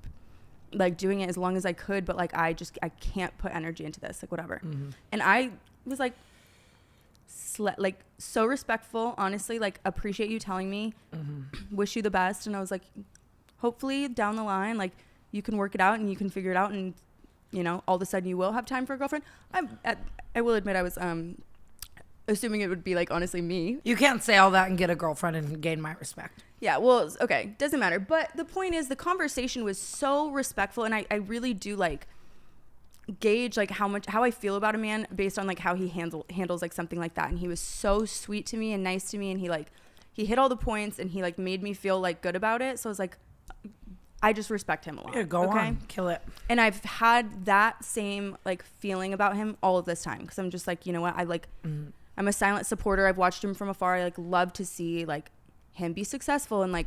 like doing it as long as I could, but like I can't put energy into this, like whatever. And I was like like so respectful, honestly, like appreciate you telling me, wish you the best. And I was like, hopefully down the line, like you can work it out and you can figure it out, and you know, all of a sudden you will have time for a girlfriend. I will admit I was assuming it would be like honestly me. You can't say all that and get a girlfriend and gain my respect. Yeah, well, okay, doesn't matter. But the point is, the conversation was so respectful, and I really do like gauge like how I feel about a man based on like how he handles like something like that. And he was so sweet to me and nice to me, and he hit all the points, and he like made me feel like good about it. So I was like, I just respect him a lot. Yeah, go on, kill it. And I've had that same like feeling about him all of this time because I'm just like, you know what, I like I'm a silent supporter. I've watched him from afar. I like love to see like him be successful, and like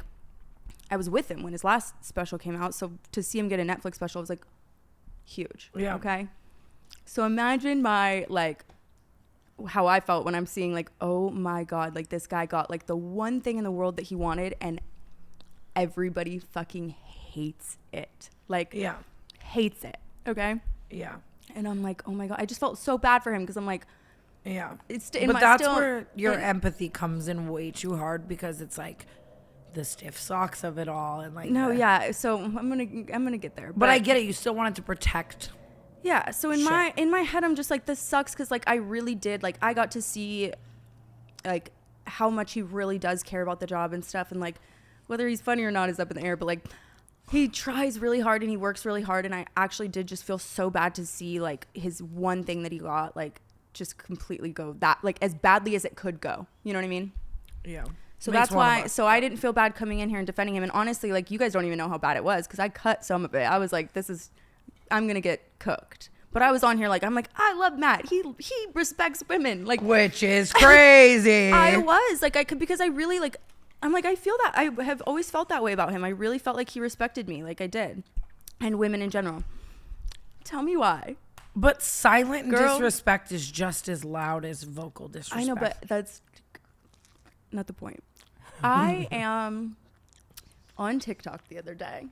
I was with him when his last special came out, so to see him get a Netflix special was like huge. Yeah. Okay, so imagine my like how I felt when I'm seeing like, oh my god, like this guy got like the one thing in the world that he wanted, and everybody fucking hates it. Like, yeah, hates it. Okay. Yeah. And I'm like, oh my god, I just felt so bad for him because I'm like, yeah, but that's where your empathy comes in way too hard, because it's like the stiff socks of it all, and like yeah. So I'm gonna get there. But I get it. You still wanted to protect. Yeah. So in my head, I'm just like, this sucks because like I really did, like I got to see like how much he really does care about the job and stuff, and like whether he's funny or not is up in the air, but like he tries really hard and he works really hard, and I actually did just feel so bad to see like his one thing that he got like just completely go that like as badly as it could go. You know what I mean? Yeah. So that's why. So I didn't feel bad coming in here and defending him. And honestly, like you guys don't even know how bad it was because I cut some of it. I was like, I'm gonna get cooked. But I was on here like, I'm like, I love Matt. He respects women. Like, which is crazy. I was like, because I really like. I'm like, I feel that I have always felt that way about him. I really felt like he respected me, like I did, and women in general. Tell me why. But silent disrespect is just as loud as vocal disrespect. I know, but that's not the point. I am on TikTok the other day,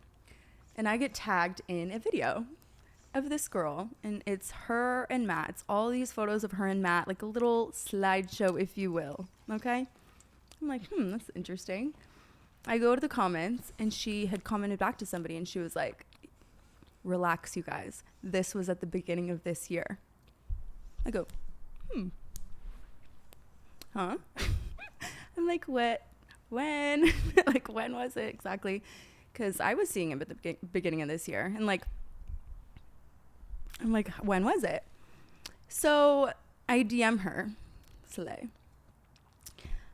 and I get tagged in a video of this girl, and it's her and Matt. It's all these photos of her and Matt, like a little slideshow, if you will. Okay? I'm like, that's interesting. I go to the comments, and she had commented back to somebody, and she was like, relax, you guys. This was at the beginning of this year. I go, huh? I'm like, what? When? Like, when was it exactly? Because I was seeing him at the beginning of this year. And, like, I'm like, when was it? So I DM her. Slay.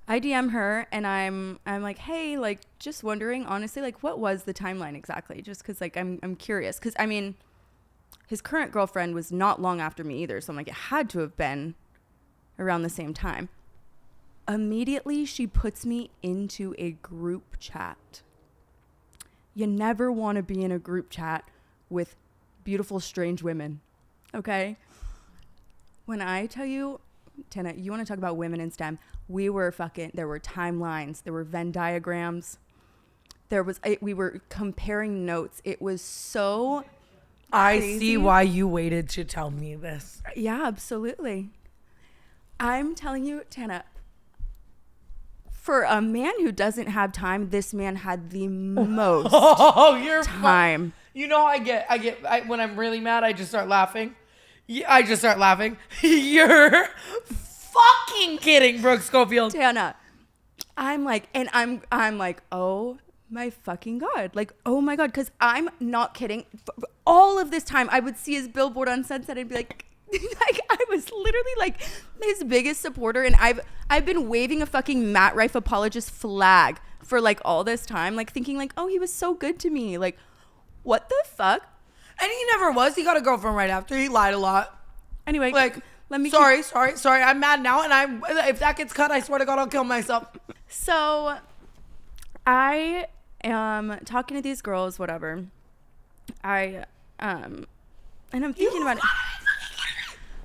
I DM her, and I'm like, hey, like, just wondering, honestly, like, what was the timeline exactly? Just because, like, I'm curious. Because, I mean, his current girlfriend was not long after me either. So I'm like, it had to have been around the same time. Immediately, she puts me into a group chat. You never want to be in a group chat with beautiful, strange women. Okay? When I tell you, Tana, you want to talk about women in STEM? There were timelines, there were Venn diagrams. We were comparing notes. It was so I crazy. see why you waited to tell me this. Yeah, absolutely. I'm telling you, Tana, for a man who doesn't have time, this man had the most time. You know, when I'm really mad, I just start laughing. You're fucking kidding, Brooke Schofield. Tana, I'm like, oh my fucking God. Like, oh my God. Because I'm not kidding. For all of this time, I would see his billboard on Sunset and be like, I was literally like his biggest supporter. And I've been waving a fucking Matt Rife apologist flag for like all this time. Like thinking like, oh, he was so good to me. Like, what the fuck? And he never was. He got a girlfriend right after. He lied a lot. Anyway, like, let me. Sorry. I'm mad now, and if that gets cut, I swear to God, I'll kill myself. So, I am talking to these girls, whatever. And I'm thinking about it.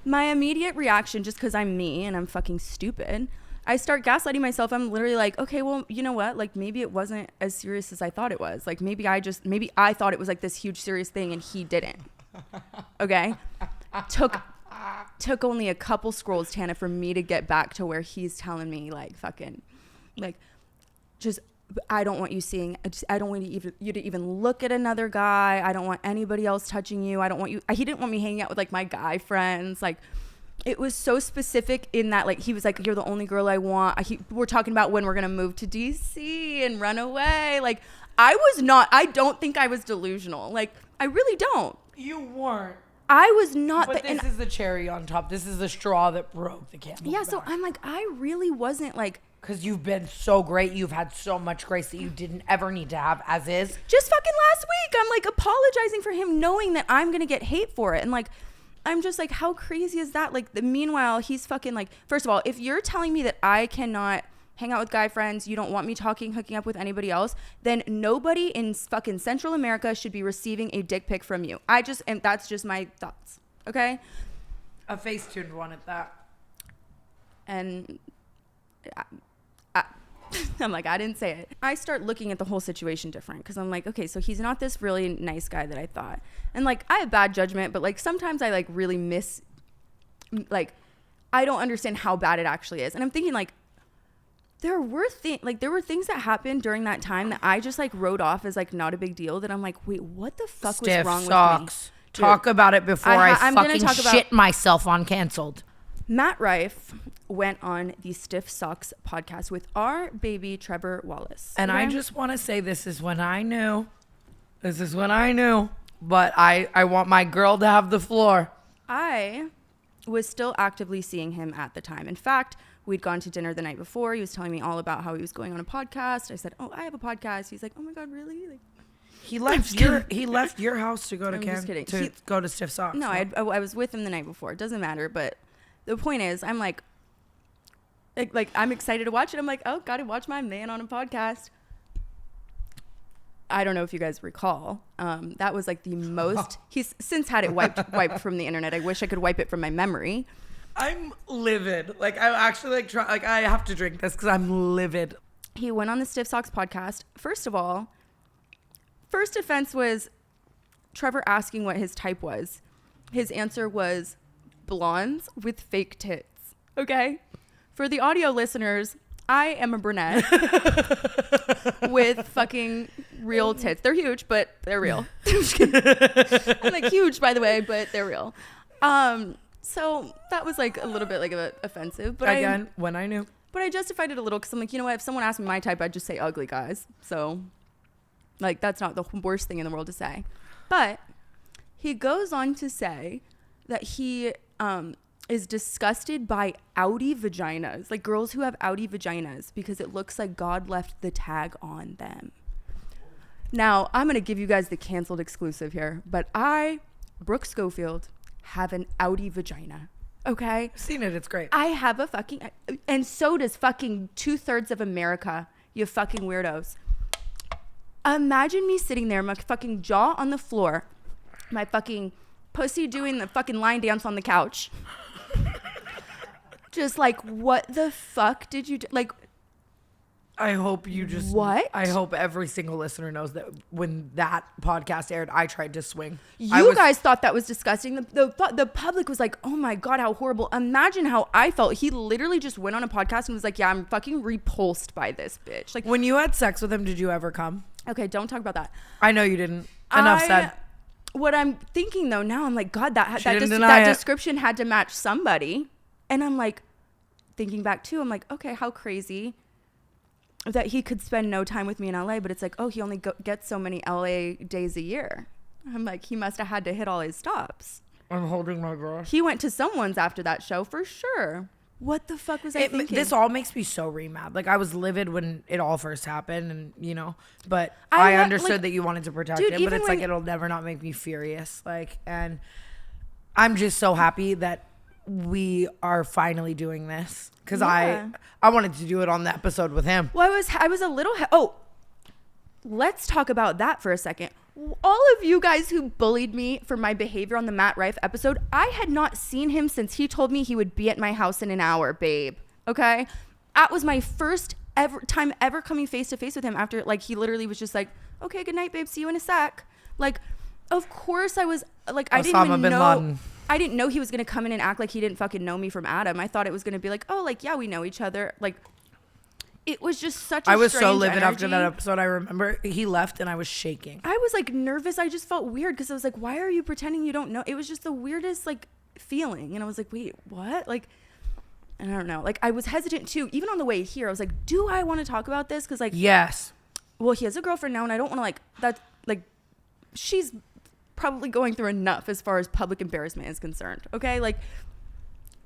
My immediate reaction, just because I'm me and I'm fucking stupid, I start gaslighting myself. I'm literally like, okay, well, you know what? Like, maybe it wasn't as serious as I thought it was. Like, maybe I thought it was like this huge serious thing and he didn't. Okay? Took only a couple scrolls, Tana, for me to get back to where he's telling me like fucking, like, just, I don't want you seeing, I don't want you to even look at another guy. I don't want anybody else touching you. I don't want you, he didn't want me hanging out with like my guy friends. Like, it was so specific in that, like, he was like, you're the only girl I want. We're talking about when we're going to move to DC and run away. Like, I don't think I was delusional. Like, I really don't. You weren't. I was not. But this is the cherry on top. This is the straw that broke the camel's back. So I'm like, I really wasn't like. Because you've been so great. You've had so much grace that you didn't ever need to have as is. Just fucking last week, I'm like apologizing for him knowing that I'm going to get hate for it. And like, I'm just like, how crazy is that? Like, meanwhile, he's fucking like, first of all, if you're telling me that I cannot hang out with guy friends, you don't want me hooking up with anybody else, then nobody in fucking Central America should be receiving a dick pic from you. And that's just my thoughts. Okay? A face-tuned one at that. And I'm like, I didn't say it. I start looking at the whole situation different because I'm like, okay, so he's not this really nice guy that I thought. And like, I have bad judgment, but like sometimes I like really I don't understand how bad it actually is. And I'm thinking like, there were things that happened during that time that I just like wrote off as like not a big deal, that I'm like, wait, what the fuck was wrong with me? Dude, talk about it before I fucking shit myself on Cancelled. Matt Rife went on the Stiff Socks podcast with our baby Trevor Wallace. And I just want to say, this is when I knew. But I want my girl to have the floor. I was still actively seeing him at the time. In fact, we'd gone to dinner the night before. He was telling me all about how he was going on a podcast. I said, oh, I have a podcast. He's like, oh my God, really? Like, he left your house to go to go to Stiff Socks. No, I was with him the night before. It doesn't matter. But the point is, I'm like I'm excited to watch it. I'm like, oh, gotta watch my man on a podcast. I don't know if you guys recall. That was like the most. He's since had it wiped from the internet. I wish I could wipe it from my memory. I'm livid. Like, I'm actually like I have to drink this because I'm livid. He went on the Stiff Socks podcast. First of all, first offense was Trevor asking what his type was. His answer was blondes with fake tits. Okay? For the audio listeners, I am a brunette with fucking real tits. They're huge, but they're real. I'm like huge, by the way, but they're real. So that was like a little bit like offensive. But when I knew. But I justified it a little because I'm like, you know what? If someone asked me my type, I'd just say ugly guys. So like, that's not the worst thing in the world to say. But he goes on to say that he is disgusted by outie vaginas, like girls who have outie vaginas, because it looks like God left the tag on them. Now, I'm going to give you guys the Cancelled exclusive here, but I, Brooke Schofield, have an outie vagina. Okay? I've seen it. It's great. I have a fucking, and so does fucking 2/3 of America, you fucking weirdos. Imagine me sitting there, my fucking jaw on the floor, my fucking pussy doing the fucking line dance on the couch. just like, what the fuck did you do? Like, I hope you just. What? I hope every single listener knows that when that podcast aired, I tried to swing. You guys thought that was disgusting. The public was like, oh my God, how horrible. Imagine how I felt. He literally just went on a podcast and was like, yeah, I'm fucking repulsed by this bitch. Like, when you had sex with him, did you ever come? Okay, don't talk about that. I know you didn't. Enough said. What I'm thinking though now, I'm like, God, that description had to match somebody. And I'm like, thinking back too, I'm like, okay, how crazy that he could spend no time with me in LA, but it's like, oh, he only gets so many LA days a year. I'm like, he must have had to hit all his stops. I'm holding my breath. He went to someone's after that show for sure. What the fuck was I thinking? This all makes me so mad. Like, I was livid when it all first happened, and you know, but I understood that you wanted to protect him, but it's like, it'll never not make me furious. Like, and I'm just so happy that we are finally doing this, because I wanted to do it on the episode with him. Well, I was a little let's talk about that for a second. All of you guys who bullied me for my behavior on the Matt Rife episode, I had not seen him since he told me he would be at my house in an hour, babe. Okay, that was my first time ever coming face to face with him after, like, he literally was just like, okay, good night, babe, see you in a sec. Like, of course I was like, I didn't even know. I didn't know he was going to come in and act like he didn't fucking know me from Adam. I thought it was going to be like, oh, like, yeah, we know each other. Like, it was just such a I was so livid energy. after that episode. I remember he left and I was shaking. I was like nervous. I just felt weird because I was like, why are you pretending you don't know? It was just the weirdest like feeling. And I was like, wait, what? Like, and I don't know. Like, I was hesitant too. Even on the way here, I was like, do I want to talk about this? Because like, yes. Well, he has a girlfriend now and I don't want to like, that's like, she's probably going through enough as far as public embarrassment is concerned. Okay. Like,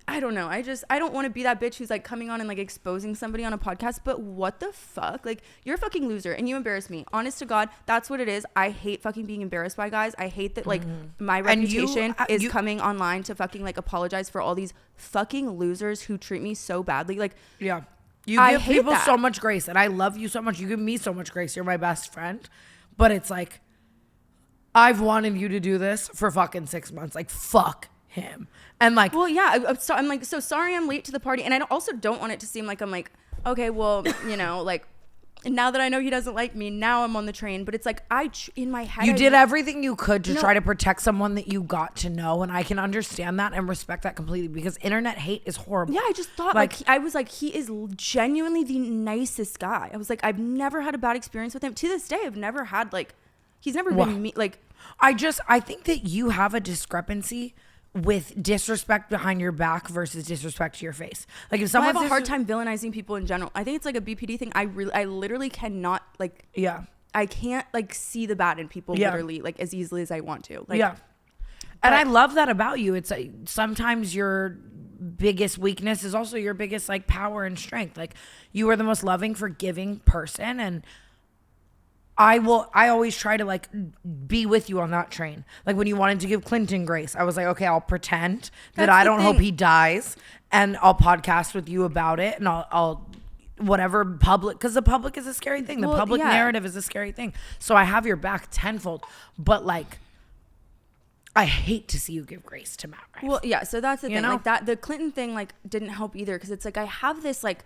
I don't know. I don't want to be that bitch who's like coming on and like exposing somebody on a podcast, but what the fuck? Like, you're a fucking loser and you embarrass me. Honest to God, that's what it is. I hate fucking being embarrassed by guys. I hate that like my reputation is coming online to fucking like apologize for all these fucking losers who treat me so badly. Like, yeah, you give people so much grace and I love you so much. You give me so much grace. You're my best friend, but it's like, I've wanted you to do this for fucking 6 months. Like, fuck him. And like, well, yeah, I'm like, so sorry I'm late to the party. And I also don't want it to seem like I'm like, okay, well, you know, like, now that I know he doesn't like me, now I'm on the train. But it's like, in my head, you did everything you could to try to protect someone that you got to know. And I can understand that and respect that completely, because internet hate is horrible. Yeah, I just thought like I was like, he is genuinely the nicest guy. I was like, I've never had a bad experience with him. To this day, I've never had like, he's never been me. Like, I think that you have a discrepancy with disrespect behind your back versus disrespect to your face. Like, if someone, I have a hard time villainizing people in general. I think it's like a BPD thing. I literally cannot like. Yeah. I can't like see the bad in people literally like as easily as I want to. Like, yeah. And I love that about you. It's like sometimes your biggest weakness is also your biggest like power and strength. Like, you are the most loving, forgiving person, and I always try to like be with you on that train. Like, when you wanted to give Clinton grace, I was like, okay, I'll pretend that I don't hope he dies, and I'll podcast with you about it, and I'll whatever public, because the public is a scary thing. The public narrative is a scary thing. So I have your back tenfold, but like, I hate to see you give grace to Matt Rife. Well, yeah. So that's the thing. Like, that the Clinton thing like didn't help either, because it's like I have this like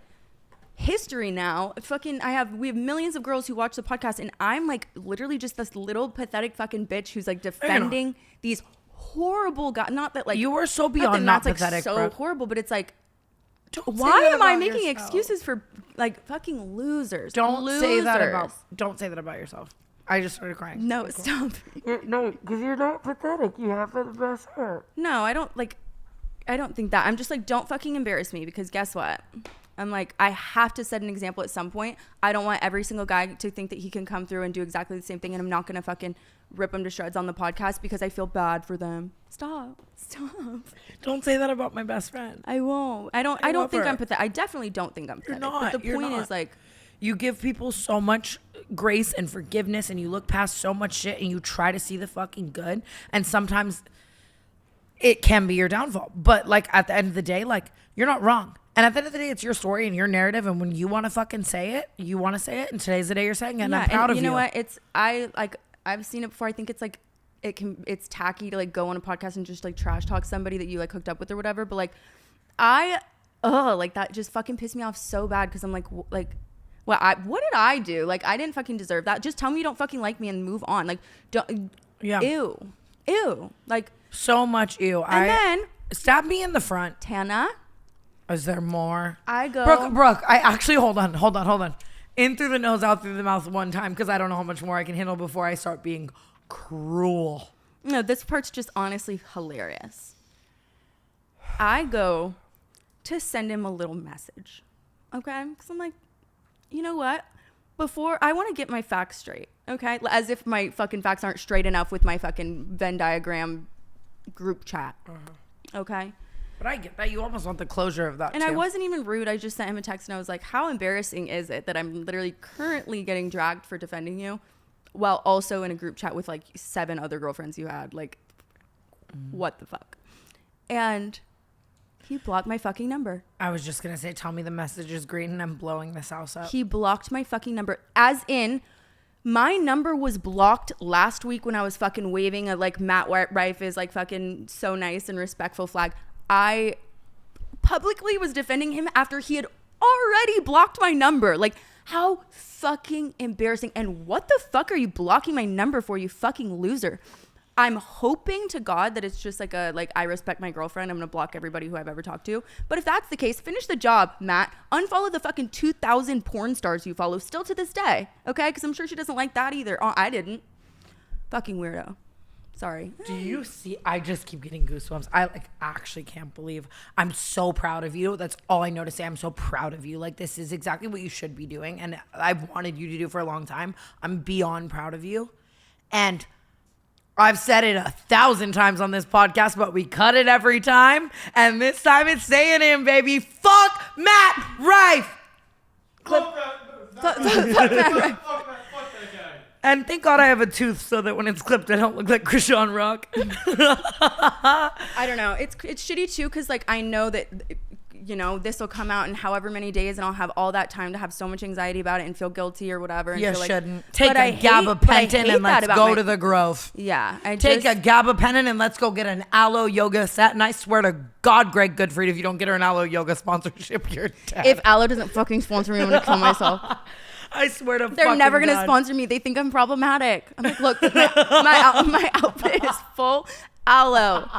history now. We have millions of girls who watch the podcast, and I'm like literally just this little pathetic fucking bitch who's like defending these horrible guys. Not that like you were so beyond not pathetic, like, so bro. horrible, but it's like, why am I making excuses for like fucking losers? Don't say that about yourself. I just started crying. No, stop. No, because you're not pathetic. You have the best heart. No, I don't think that. I'm just like, don't fucking embarrass me, because guess what? I'm like, I have to set an example at some point. I don't want every single guy to think that he can come through and do exactly the same thing, and I'm not going to fucking rip them to shreds on the podcast because I feel bad for them. Stop. Don't say that about my best friend. I won't. I don't think I'm pathetic. I definitely don't think I'm pathetic. You're not. But the point is like, you give people so much grace and forgiveness, and you look past so much shit, and you try to see the fucking good. And sometimes it can be your downfall. But like, at the end of the day, like, you're not wrong. And at the end of the day, it's your story and your narrative. And when you want to fucking say it, you want to say it. And today's the day you're saying it. And I'm proud of you. You know what? I've seen it before. I think it's like, it's tacky to like go on a podcast and just like trash talk somebody that you like hooked up with or whatever. But like, I like that just fucking pissed me off so bad because I'm like, what did I do? Like, I didn't fucking deserve that. Just tell me you don't fucking like me and move on. Like, don't. Yeah. Ew. Like, so much ew. And then stab me in the front. Tana. Is there more? I go. Brooke, I actually, hold on. In through the nose, out through the mouth one time, because I don't know how much more I can handle before I start being cruel. No, this part's just honestly hilarious. I go to send him a little message. Okay? Because I'm like, you know what? Before, I want to get my facts straight. Okay? As if my fucking facts aren't straight enough with my fucking Venn diagram group chat. Okay? But I get that. You almost want the closure of that, and too. I wasn't even rude. I just sent him a text and I was like, how embarrassing is it that I'm literally currently getting dragged for defending you while also in a group chat with like 7 other girlfriends you had? Like, what the fuck? And he blocked my fucking number. I was just going to say, tell me the message is green and I'm blowing this house up. He blocked my fucking number. As in, my number was blocked last week when I was fucking waving a like Matt Rife is like fucking so nice and respectful flag. I publicly was defending him after he had already blocked my number. Like, how fucking embarrassing. And what the fuck are you blocking my number for, you fucking loser? I'm hoping to God that it's just like I respect my girlfriend. I'm going to block everybody who I've ever talked to. But if that's the case, finish the job, Matt. Unfollow the fucking 2,000 porn stars you follow still to this day. Okay? Because I'm sure she doesn't like that either. Oh, I didn't. Fucking weirdo. Sorry. Do you see? I just keep getting goosebumps. I like actually can't believe. I'm so proud of you. That's all I know to say. I'm so proud of you. Like, this is exactly what you should be doing. And I've wanted you to do for a long time. I'm beyond proud of you. And I've said it 1,000 times on this podcast, but we cut it every time. And this time it's staying in, baby. Fuck Matt Rife. Fuck Matt Rife. And thank God I have a tooth so that when it's clipped, I don't look like Krishan Rock. I don't know. It's shitty too because like I know that, you know, this will come out in however many days and I'll have all that time to have so much anxiety about it and feel guilty or whatever. And You feel shouldn't. Like, Take a gabapentin and let's go to the Grove. Yeah. Take a gabapentin and let's go get an aloe yoga set. And I swear to God, Greg Goodfried, if you don't get her an aloe yoga sponsorship, you're dead. If Aloe doesn't fucking sponsor me, I'm going to kill myself. I swear to They're never going to God. sponsor me. They think I'm problematic. I'm like, look, my outfit is full aloe.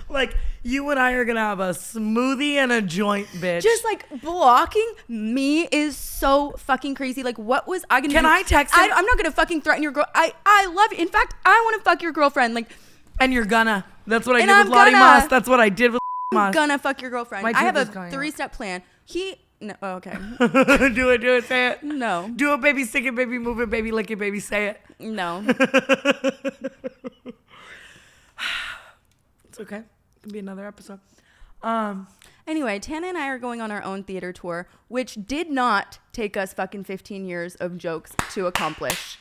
Like, you and I are going to have a smoothie and a joint, bitch. Just like blocking me is so fucking crazy. Like, what was I going to do? Can I text him? I'm not going to fucking threaten your girl. I love you. In fact, I want to fuck your girlfriend. Like, and you're gonna. That's what I And did I'm with Lottie gonna. Moss. That's what I did with Moss. I'm gonna fuck your girlfriend. My I have tooth is a going 3-step plan. No, oh, okay. Do it, say it. No. Do it, baby, stick it, baby, move it, baby, lick it, baby, say it. No. It's okay. It can be another episode. Anyway, Tana and I are going on our own theater tour, which did not take us fucking 15 years of jokes to accomplish.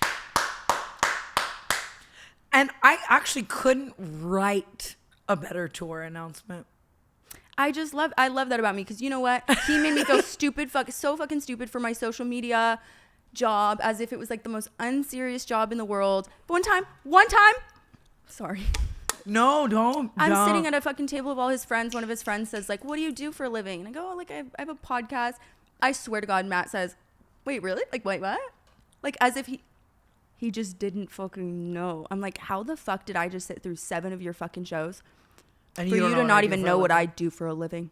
And I actually couldn't write a better tour announcement. I love that about me because you know what? He made me feel so fucking stupid for my social media job as if it was like the most unserious job in the world. But one time, sorry. No, don't. I'm sitting at a fucking table of all his friends. One of his friends says like, what do you do for a living? And I go, oh, like I have a podcast. I swear to God, Matt says, wait, really? Like, wait, what? Like as if he just didn't fucking know. I'm like, how the fuck did I just sit through 7 of your fucking shows? And for you to not even know what I do for a living.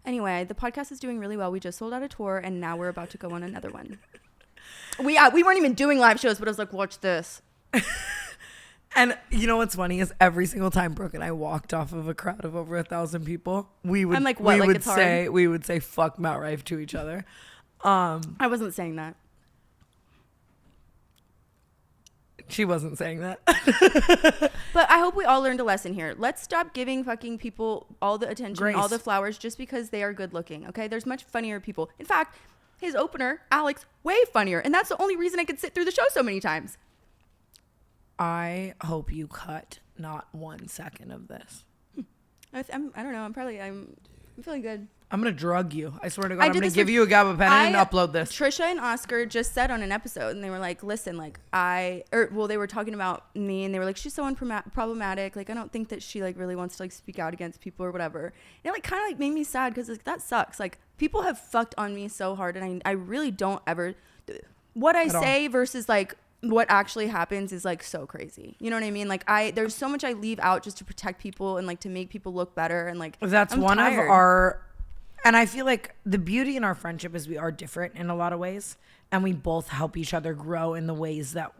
Anyway, the podcast is doing really well. We just sold out a tour, and now we're about to go on another one. We weren't even doing live shows, but I was like, watch this. And you know what's funny is every single time Brooke and I walked off of a crowd of over 1,000 people, we would say fuck Matt Rife to each other. I wasn't saying that. She wasn't saying that. But I hope we all learned a lesson here. Let's stop giving fucking people all the attention, Grace. all the flowers just because they are good looking. Okay, there's much funnier people. In fact, his opener, Alex, way funnier, and that's the only reason I could sit through the show so many times. I hope you cut not 1 second of this. I don't know. I'm feeling good. I'm going to drug you. I swear to God, I'm going to give you a gabapentin and upload this. Trisha and Oscar just said on an episode, and they were like, listen, like, they were talking about me, and they were like, she's so unproblematic. Like, I don't think that she, like, really wants to, like, speak out against people or whatever. And it, like, kind of, like, made me sad because, like, that sucks. Like, people have fucked on me so hard, and I really don't ever... What I say versus, like, what actually happens is, like, so crazy. You know what I mean? Like, there's so much I leave out just to protect people and, like, to make people look better, and, like, that's I'm one tired. of our... And I feel like the beauty in our friendship is we are different in a lot of ways. And we both help each other grow in the ways that,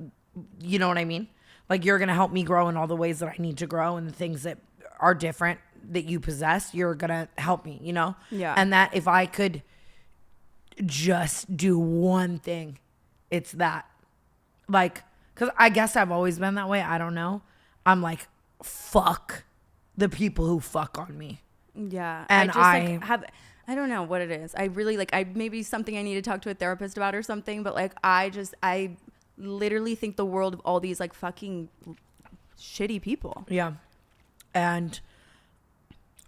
you know what I mean? Like, you're going to help me grow in all the ways that I need to grow, and the things that are different that you possess, you're going to help me, you know? Yeah. And that if I could just do one thing, it's that. Like, because I guess I've always been that way. I don't know. I'm like, fuck the people who fuck on me. Yeah. And I don't know what it is. I really maybe something I need to talk to a therapist about or something, but like I literally think the world of all these like fucking shitty people. Yeah. And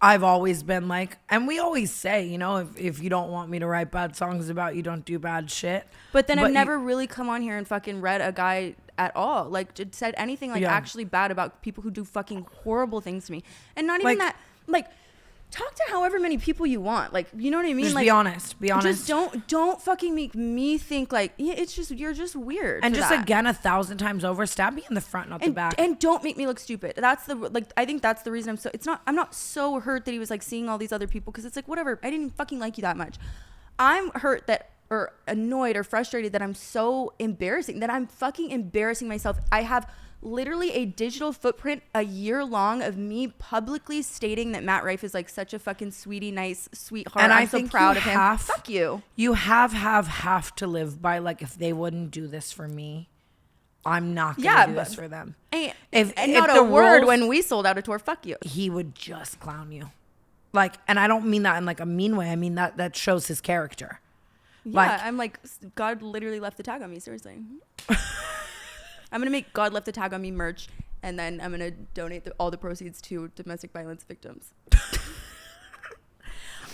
I've always been like, and we always say, you know, if you don't want me to write bad songs about you, don't do bad shit. But then I've never really come on here and fucking read a guy at all. Like said anything like actually bad about people who do fucking horrible things to me. And not even that, like, talk to however many people you want. Like, you know what I mean? Just like, be honest. Be honest. Just don't fucking make me think like, yeah, it's just, you're just weird. And just again, 1,000 times over, stab me in the front, not the back. And don't make me look stupid. That's I think that's the reason I'm not so hurt that he was like seeing all these other people. Cause it's like, whatever. I didn't fucking like you that much. I'm hurt or annoyed or frustrated that I'm so embarrassing, that I'm fucking embarrassing myself. I have literally a digital footprint a year long of me publicly stating that Matt Rife is like such a fucking sweetie, nice sweetheart. And I'm so proud of him. Fuck you. You have to live by, like, if they wouldn't do this for me, I'm not gonna do this for them. If not a word when we sold out a tour, fuck you. He would just clown you. Like, and I don't mean that in like a mean way. I mean that shows his character. Yeah, like, I'm like, God literally left the tag on me, seriously. I'm going to make God Left a Tag on Me merch, and then I'm going to donate all the proceeds to domestic violence victims.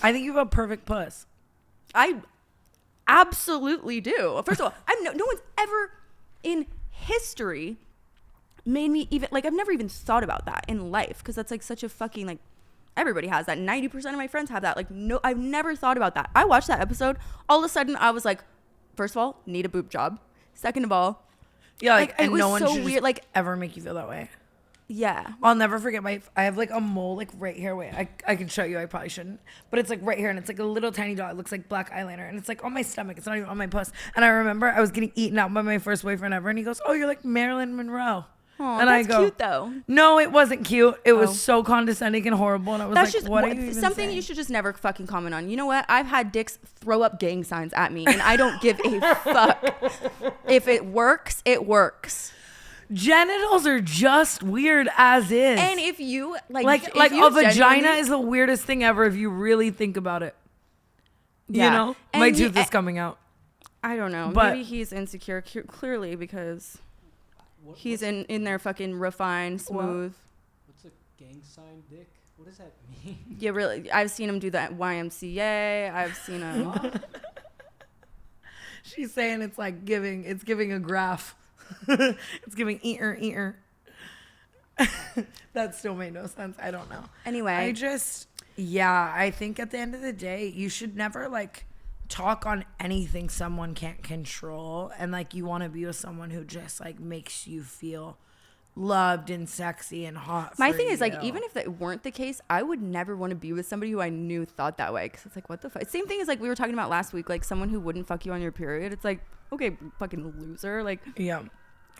I think you have a perfect puss. I absolutely do. First of all, no one's ever in history made me even, like, I've never even thought about that in life, because that's like such a fucking, like, everybody has that. 90% of my friends have that. Like, no, I've never thought about that. I watched that episode. All of a sudden, I was like, first of all, need a boob job. Second of all, yeah, like and no one so should weird, like, ever make you feel that way. Yeah. I'll never forget I have like a mole like right here. Wait, I can show you. I probably shouldn't. But it's like right here, and it's like a little tiny dot. It looks like black eyeliner, and it's like on my stomach. It's not even on my puss. And I remember I was getting eaten out by my first boyfriend ever, and he goes, "Oh, you're like Marilyn Monroe." Aww, and that's I go, cute though. No, it wasn't cute. It was so condescending and horrible. And I was that's like, just, what are you even something saying? You should just never fucking comment on. You know what? I've had dicks throw up gang signs at me, and I don't give a fuck. If it works, it works. Genitals are just weird as is. And if you like a vagina is the weirdest thing ever if you really think about it. Yeah. You know, and my tooth is coming out. I don't know. But maybe he's insecure clearly because he's in there fucking refined, smooth. What's a gang sign dick? What does that mean? Yeah, really. I've seen him do that YMCA. I've seen him. She's saying it's like giving a graph. It's giving eater. That still made no sense. I don't know. Anyway. I think at the end of the day, you should never like talk on anything someone can't control. And like you want to be with someone who just like makes you feel loved and sexy and hot. My thing is like, even if that weren't the case, I would never want to be with somebody who I knew thought that way. Cause it's like, what the fuck? Same thing as like we were talking about last week, like someone who wouldn't fuck you on your period. It's like, okay, fucking loser. Like, yeah.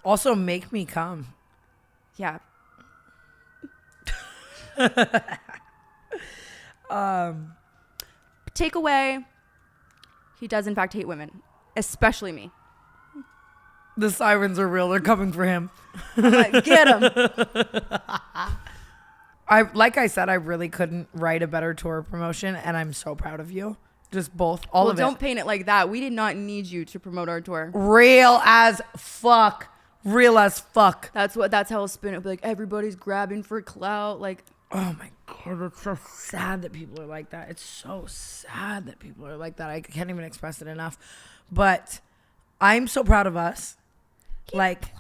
Also make me come. Yeah. Takeaway. He does in fact hate women, especially me. The sirens are real. They're coming for him. I'm like, get him. Like I said, I really couldn't write a better tour promotion, and I'm so proud of you. Just both, all of it. Don't paint it like that. We did not need you to promote our tour. Real as fuck. Real as fuck. That's how I'll spin it. Be like, everybody's grabbing for clout. Like, Oh my God, it's so sad that people are like that. It's so sad that people are like that. I can't even express it enough. But I'm so proud of us. Like,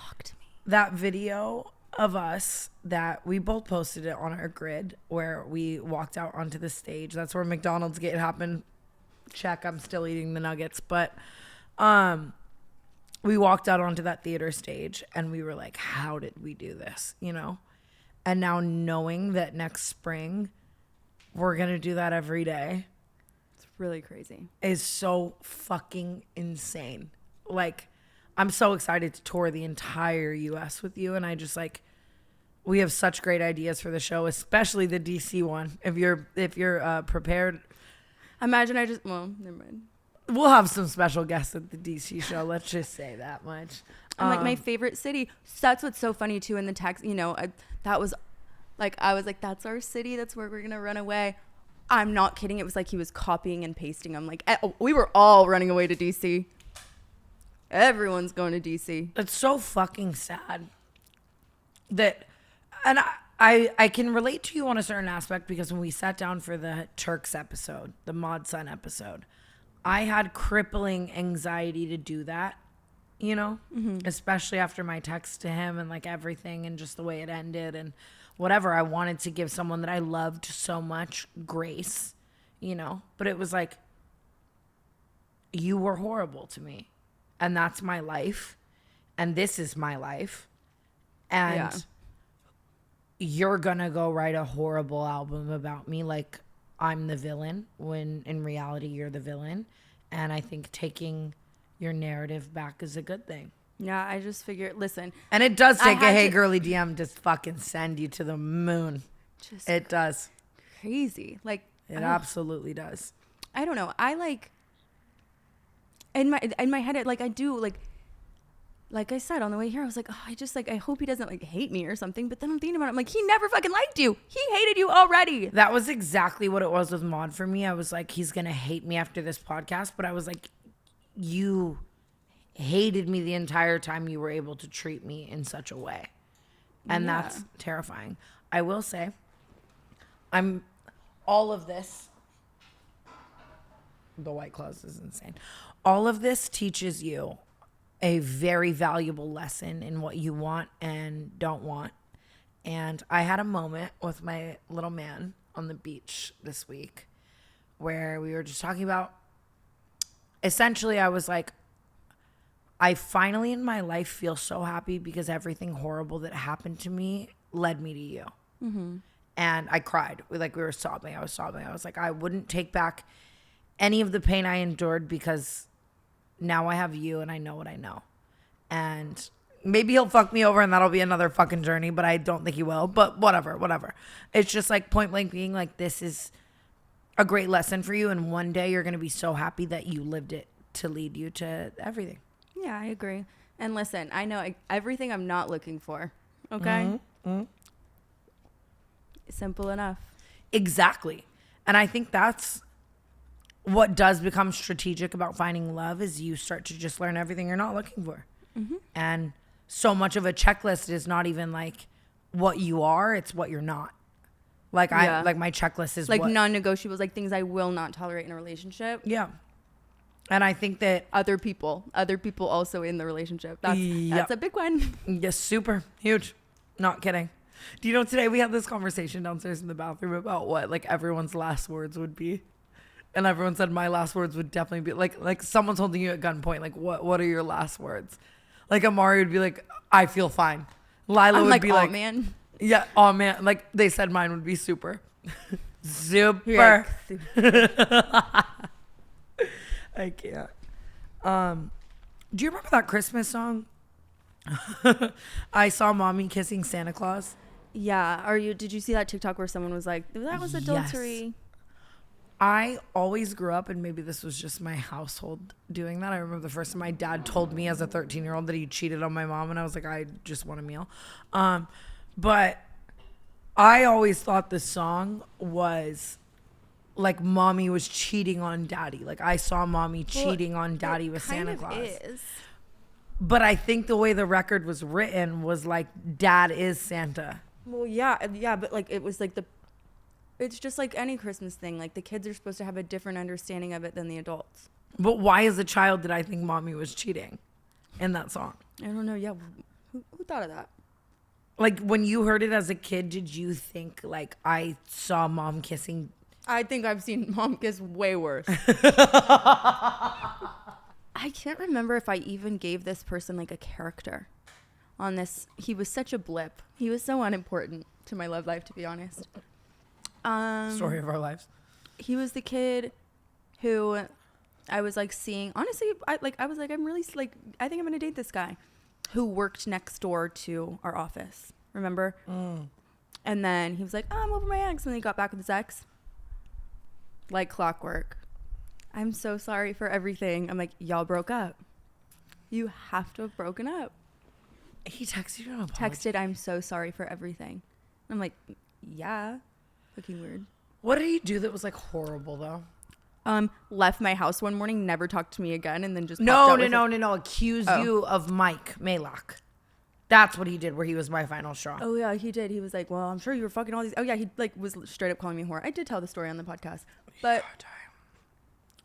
that video of us that we both posted it on our grid where we walked out onto the stage. That's where McDonald's Gate happened. Check, I'm still eating the nuggets. But we walked out onto that theater stage and we were like, how did we do this? You know? And now knowing that next spring we're going to do that every day. It's really crazy. Is so fucking insane. Like, I'm so excited to tour the entire US with you. And I just like, we have such great ideas for the show, especially the DC one. If you're prepared. Imagine well, never mind. We'll have some special guests at the DC show. Let's just say that much. I'm like, my favorite city. So that's what's so funny too in the text, you know, that was like, I was like, that's our city. That's where we're going to run away. I'm not kidding. It was like he was copying and pasting. I'm like, we were all running away to DC. Everyone's going to DC. It's so fucking sad that, and I can relate to you on a certain aspect because when we sat down for the Turks episode, the Mod Sun episode, I had crippling anxiety to do that, you know, especially after my text to him and like everything and just the way it ended and whatever. I wanted to give someone that I loved so much grace, you know, but it was like, you were horrible to me. And that's my life. And this is my life. And you're going to go write a horrible album about me like I'm the villain when in reality you're the villain. And I think taking your narrative back is a good thing. Yeah, I just figured, listen. And it does take a Hey Girly DM to fucking send you to the moon. It does. Crazy. Like, it absolutely does. I don't know. I like... In my head, like I do, like I said on the way here, I was like, oh, I hope he doesn't like hate me or something. But then I'm thinking about it, I'm like, he never fucking liked you. He hated you already. That was exactly what it was with Maud for me. I was like, he's gonna hate me after this podcast. But I was like, you hated me the entire time you were able to treat me in such a way, and that's terrifying. I will say, all of this. The White Claws is insane. All of this teaches you a very valuable lesson in what you want and don't want. And I had a moment with my little man on the beach this week where we were just talking about, essentially I was like, I finally in my life feel so happy because everything horrible that happened to me led me to you. Mm-hmm. And I cried. We were sobbing. I was sobbing. I was like, I wouldn't take back any of the pain I endured because now I have you and I know what I know. And maybe he'll fuck me over and that'll be another fucking journey, but I don't think he will. But whatever. It's just like point blank being like, this is a great lesson for you. And one day you're going to be so happy that you lived it to lead you to everything. Yeah, I agree. And listen, I know everything I'm not looking for. Okay? Mm-hmm. Simple enough. Exactly. And I think that's what does become strategic about finding love is you start to just learn everything you're not looking for. Mm-hmm. And so much of a checklist is not even like what you are, it's what you're not. Like my checklist is like non-negotiables, like things I will not tolerate in a relationship. Yeah. And I think that other people also in the relationship. That's a big one. Yes, super huge. Not kidding. Do you know today we had this conversation downstairs in the bathroom about what like everyone's last words would be? And everyone said my last words would definitely be like someone's holding you at gunpoint. Like what are your last words? Like Amari would be like, I feel fine. Lila would be like, man. Yeah, oh man. Like they said mine would be super. Super. I can't. Do you remember that Christmas song? I saw mommy kissing Santa Claus. Yeah. Did you see that TikTok where someone was like, that was adultery? Yes. I always grew up, and maybe this was just my household doing that. I remember the first time my dad told me as a 13-year-old that he cheated on my mom, and I was like, I just want a meal. But I always thought the song was like mommy was cheating on daddy. Like I saw mommy cheating on daddy with Santa Claus. Is. But I think the way the record was written was like dad is Santa. Well, yeah, but like it was like It's just like any Christmas thing. Like the kids are supposed to have a different understanding of it than the adults. But why as a child did I think mommy was cheating in that song? I don't know. Yeah. Who thought of that? Like when you heard it as a kid, did you think like I saw mom kissing? I think I've seen mom kiss way worse. I can't remember if I even gave this person like a character on this. He was such a blip. He was so unimportant to my love life, to be honest. Story of our lives. He was the kid who I was like seeing. Honestly, I was like, I'm really like, I think I'm gonna date this guy, who worked next door to our office. Remember? And then he was like, oh, I'm over my ex, and then he got back with his ex. Like clockwork. I'm so sorry for everything. I'm like, y'all broke up. You have to have broken up. He texted you an apology. Texted, I'm so sorry for everything. I'm like, yeah. Fucking weird. What did he do that was like horrible though? Left my house one morning, never talked to me again, and then just No. Accused you of Mike Maylock. That's what he did, where he was my final straw. Oh yeah, he did. He was like, well, I'm sure you were fucking all these. Oh yeah, he like was straight up calling me a whore. I did tell the story on the podcast, but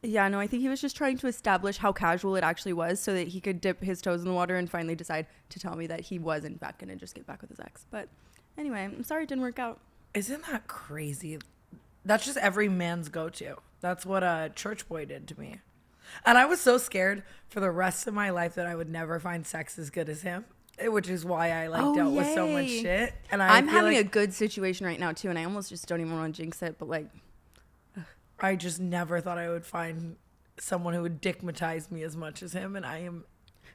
yeah, no, I think he was just trying to establish how casual it actually was, so that he could dip his toes in the water and finally decide to tell me that he was in fact gonna just get back with his ex. But anyway, I'm sorry it didn't work out. Isn't that crazy? That's just every man's go-to. That's what a church boy did to me. And I was so scared for the rest of my life that I would never find sex as good as him, which is why I dealt with so much shit. And I'm having a good situation right now too, and I almost just don't even want to jinx it, but like, I just never thought I would find someone who would dickmatize me as much as him, and I am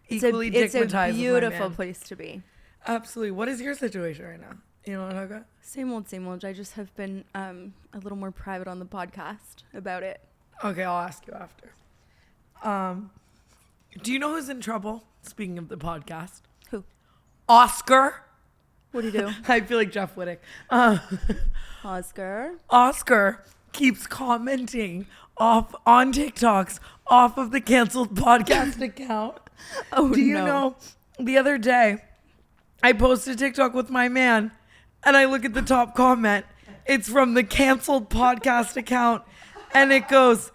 equally dickmatized. It's a beautiful place to be. Absolutely. What is your situation right now? You know what I'm talking about? Same old. I just have been a little more private on the podcast about it. Okay, I'll ask you after. Do you know who's in trouble? Speaking of the podcast. Who? Oscar. What do you do? I feel like Jeff Wittick. Oscar keeps commenting off on TikToks off of the Cancelled Podcast account. Oh, do you know, the other day, I posted TikTok with my man, and I look at the top comment. It's from the Cancelled Podcast account, and it goes,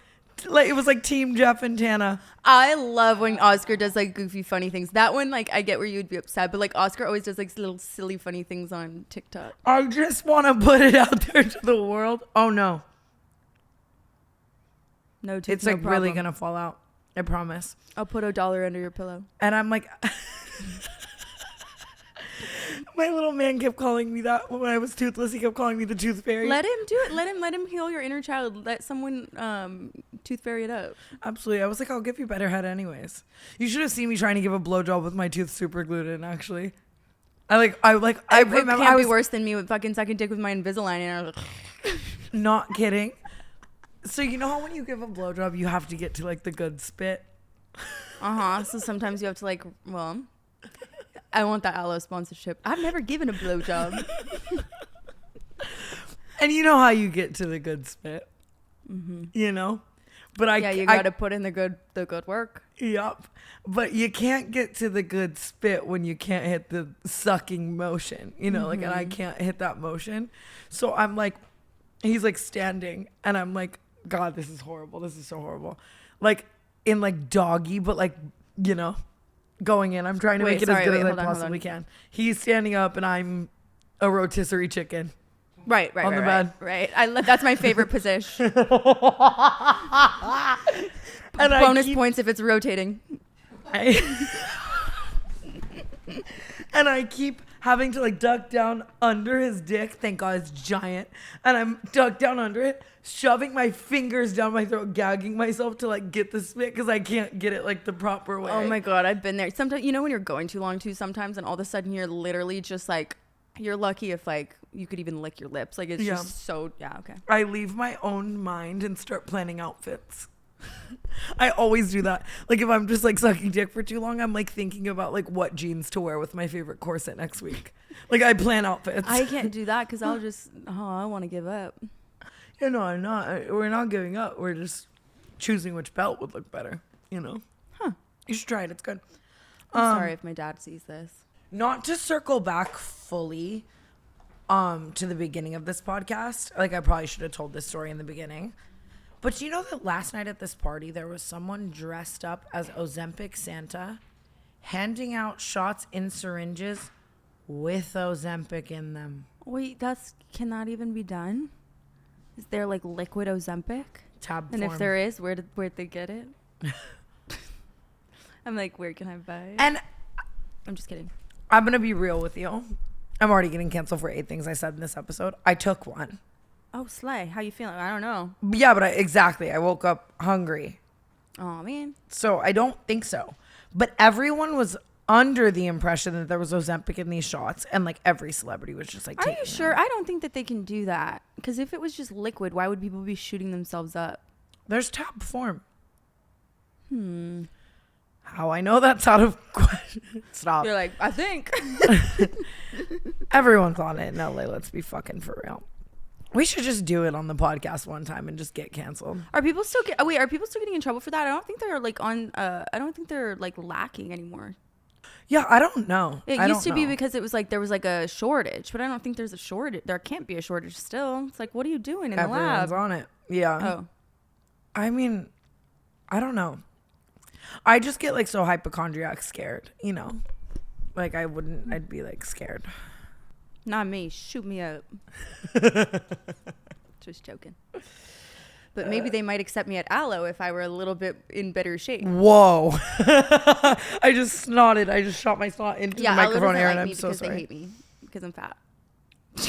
like, it was like Team Jeff and Tana. I love when Oscar does like goofy, funny things. That one, like, I get where you would be upset, but like Oscar always does like little silly, funny things on TikTok. I just want to put it out there to the world. Oh no. No, it's no like problem. Really gonna fall out. I promise. I'll put $1 under your pillow. And I'm like, my little man kept calling me that when I was toothless. He kept calling me the tooth fairy. Let him do it. Let him heal your inner child. Let someone tooth fairy it up. Absolutely. I was like, I'll give you better head anyways. You should have seen me trying to give a blowjob with my tooth super glued in. Actually, I remember. It can't be worse than me with fucking sucking dick with my Invisalign. And I was like, not kidding. So you know how when you give a blowjob, you have to get to like the good spit. So sometimes you have to like, well, I want that aloe sponsorship. I've never given a blowjob. And you know how you get to the good spit, you know, but you got to put in the good work. Yep. But you can't get to the good spit when you can't hit the sucking motion, you know, like, and I can't hit that motion. So I'm like, he's like standing, and I'm like, God, this is horrible. This is so horrible. Like in like doggy, but like, you know, going in. I'm trying to make it as good as I possibly can. He's standing up, and I'm a rotisserie chicken. Right. On the bed. Right. That's my favorite position. And bonus points if it's rotating. And I keep having to like duck down under his dick. Thank God it's giant. And I'm ducked down under it, shoving my fingers down my throat, gagging myself to like get the spit because I can't get it like the proper way. Oh my God, I've been there. Sometimes, you know, when you're going too long too sometimes, and all of a sudden you're literally just like, you're lucky if like you could even lick your lips. Like it's just so, okay. I leave my own mind and start planning outfits. I always do that. Like if I'm just like sucking dick for too long, I'm like thinking about like what jeans to wear with my favorite corset next week. Like I plan outfits. I can't do that because I'll just, I want to give up. You know, I'm not. We're not giving up. We're just choosing which belt would look better. You know. You should try it. It's good. I'm sorry if my dad sees this. Not to circle back fully to the beginning of this podcast. Like, I probably should have told this story in the beginning. But do you know that last night at this party, there was someone dressed up as Ozempic Santa, handing out shots in syringes with Ozempic in them. Wait, cannot even be done? Is there like liquid Ozempic? Tab and form. if there is, where'd they get it? I'm like, where can I buy it? And I'm just kidding. I'm going to be real with you. I'm already getting canceled for 8 things I said in this episode. I took one. Oh, slay. How you feeling? I don't know. Yeah, but exactly. I woke up hungry. Oh, man. So I don't think so. But everyone was under the impression that there was Ozempic in these shots. And like every celebrity was just like, are you sure? I don't think that they can do that. Because if it was just liquid, why would people be shooting themselves up? There's tab form. How I know that's out of question. Stop. You're like, I think. Everyone's on it in LA. Let's be fucking for real. We should just do it on the podcast one time and just get canceled. Are people still getting in trouble for that? I don't think they're like I don't think they're like lacking anymore. Yeah, I don't know. It used to be because it was like there was like a shortage, but I don't think there's a shortage. There can't be a shortage still. It's like, what are you doing in the lab? Everyone's on it. Yeah. Oh. I mean, I don't know. I just get like so hypochondriac scared, you know? Like I'd be like scared. Not me. Shoot me up. Just joking. But maybe they might accept me at Aloe if I were a little bit in better shape. Whoa. I just snotted. I just shot my snot into the microphone air, and I'm so sorry. They hate me because I'm fat.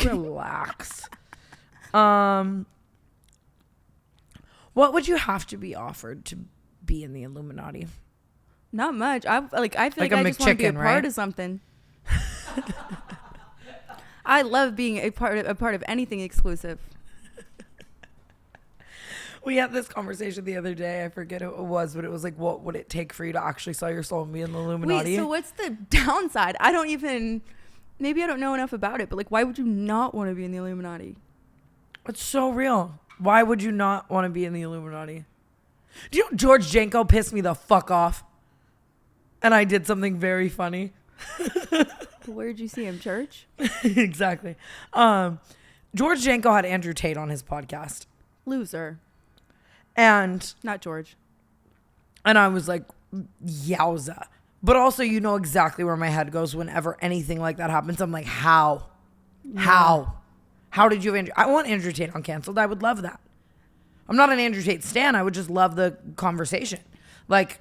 Relax. What would you have to be offered to be in the Illuminati? Not much. I feel like I just want to be a part of something. I love being a part of anything exclusive. We had this conversation the other day. I forget who it was, but it was like, what would it take for you to actually sell your soul and be in the Illuminati? Wait, so what's the downside? Maybe I don't know enough about it, but like, why would you not want to be in the Illuminati? It's so real. Why would you not want to be in the Illuminati? Do you know George Janko pissed me the fuck off? And I did something very funny. Where'd you see him? Church? Exactly. George Janko had Andrew Tate on his podcast. Loser. And not George. And I was like, yowza. But also, you know exactly where my head goes whenever anything like that happens. I'm like, how? Yeah. How did you have Andrew? I want Andrew Tate on Cancelled. I would love that. I'm not an Andrew Tate stan. I would just love the conversation. Like,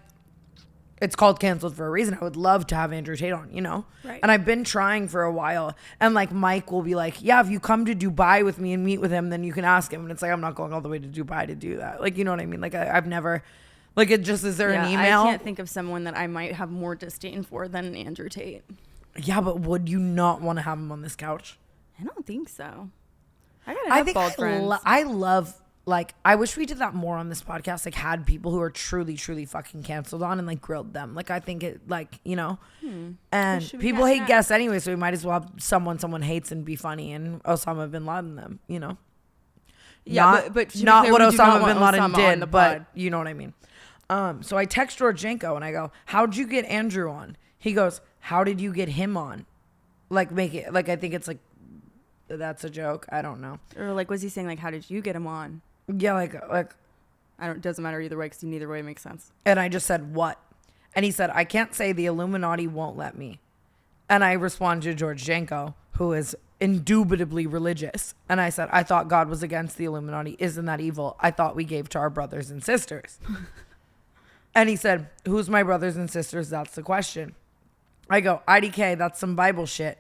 it's called Cancelled for a reason. I would love to have Andrew Tate on, you know? Right. And I've been trying for a while. And like Mike will be like, yeah, if you come to Dubai with me and meet with him, then you can ask him. And it's like, I'm not going all the way to Dubai to do that. Like, you know what I mean? Like I've never, like it just, is there an email? I can't think of someone that I might have more disdain for than Andrew Tate. Yeah, but would you not want to have him on this couch? I don't think so. I got enough bald friends. I love, like, I wish we did that more on this podcast. Like, had people who are truly, truly fucking canceled on and, like, grilled them. Like, I think it, like, you know. And people hate guests anyway, so we might as well have someone hates and be funny and Osama bin Laden them, you know. Yeah, but not what Osama bin Laden did, but you know what I mean. So I text George Janko and I go, how'd you get Andrew on? He goes, how did you get him on? Like, make it, like, I think it's like, that's a joke. I don't know. Or like, was he saying like, how did you get him on? Yeah, like doesn't matter either way because neither way makes sense. And I just said, what? And he said, I can't say, the Illuminati won't let me. And I responded to George Janko, who is indubitably religious. And I said, I thought God was against the Illuminati. Isn't that evil? I thought we gave to our brothers and sisters. And he said, who's my brothers and sisters? That's the question. I go, IDK, that's some Bible shit.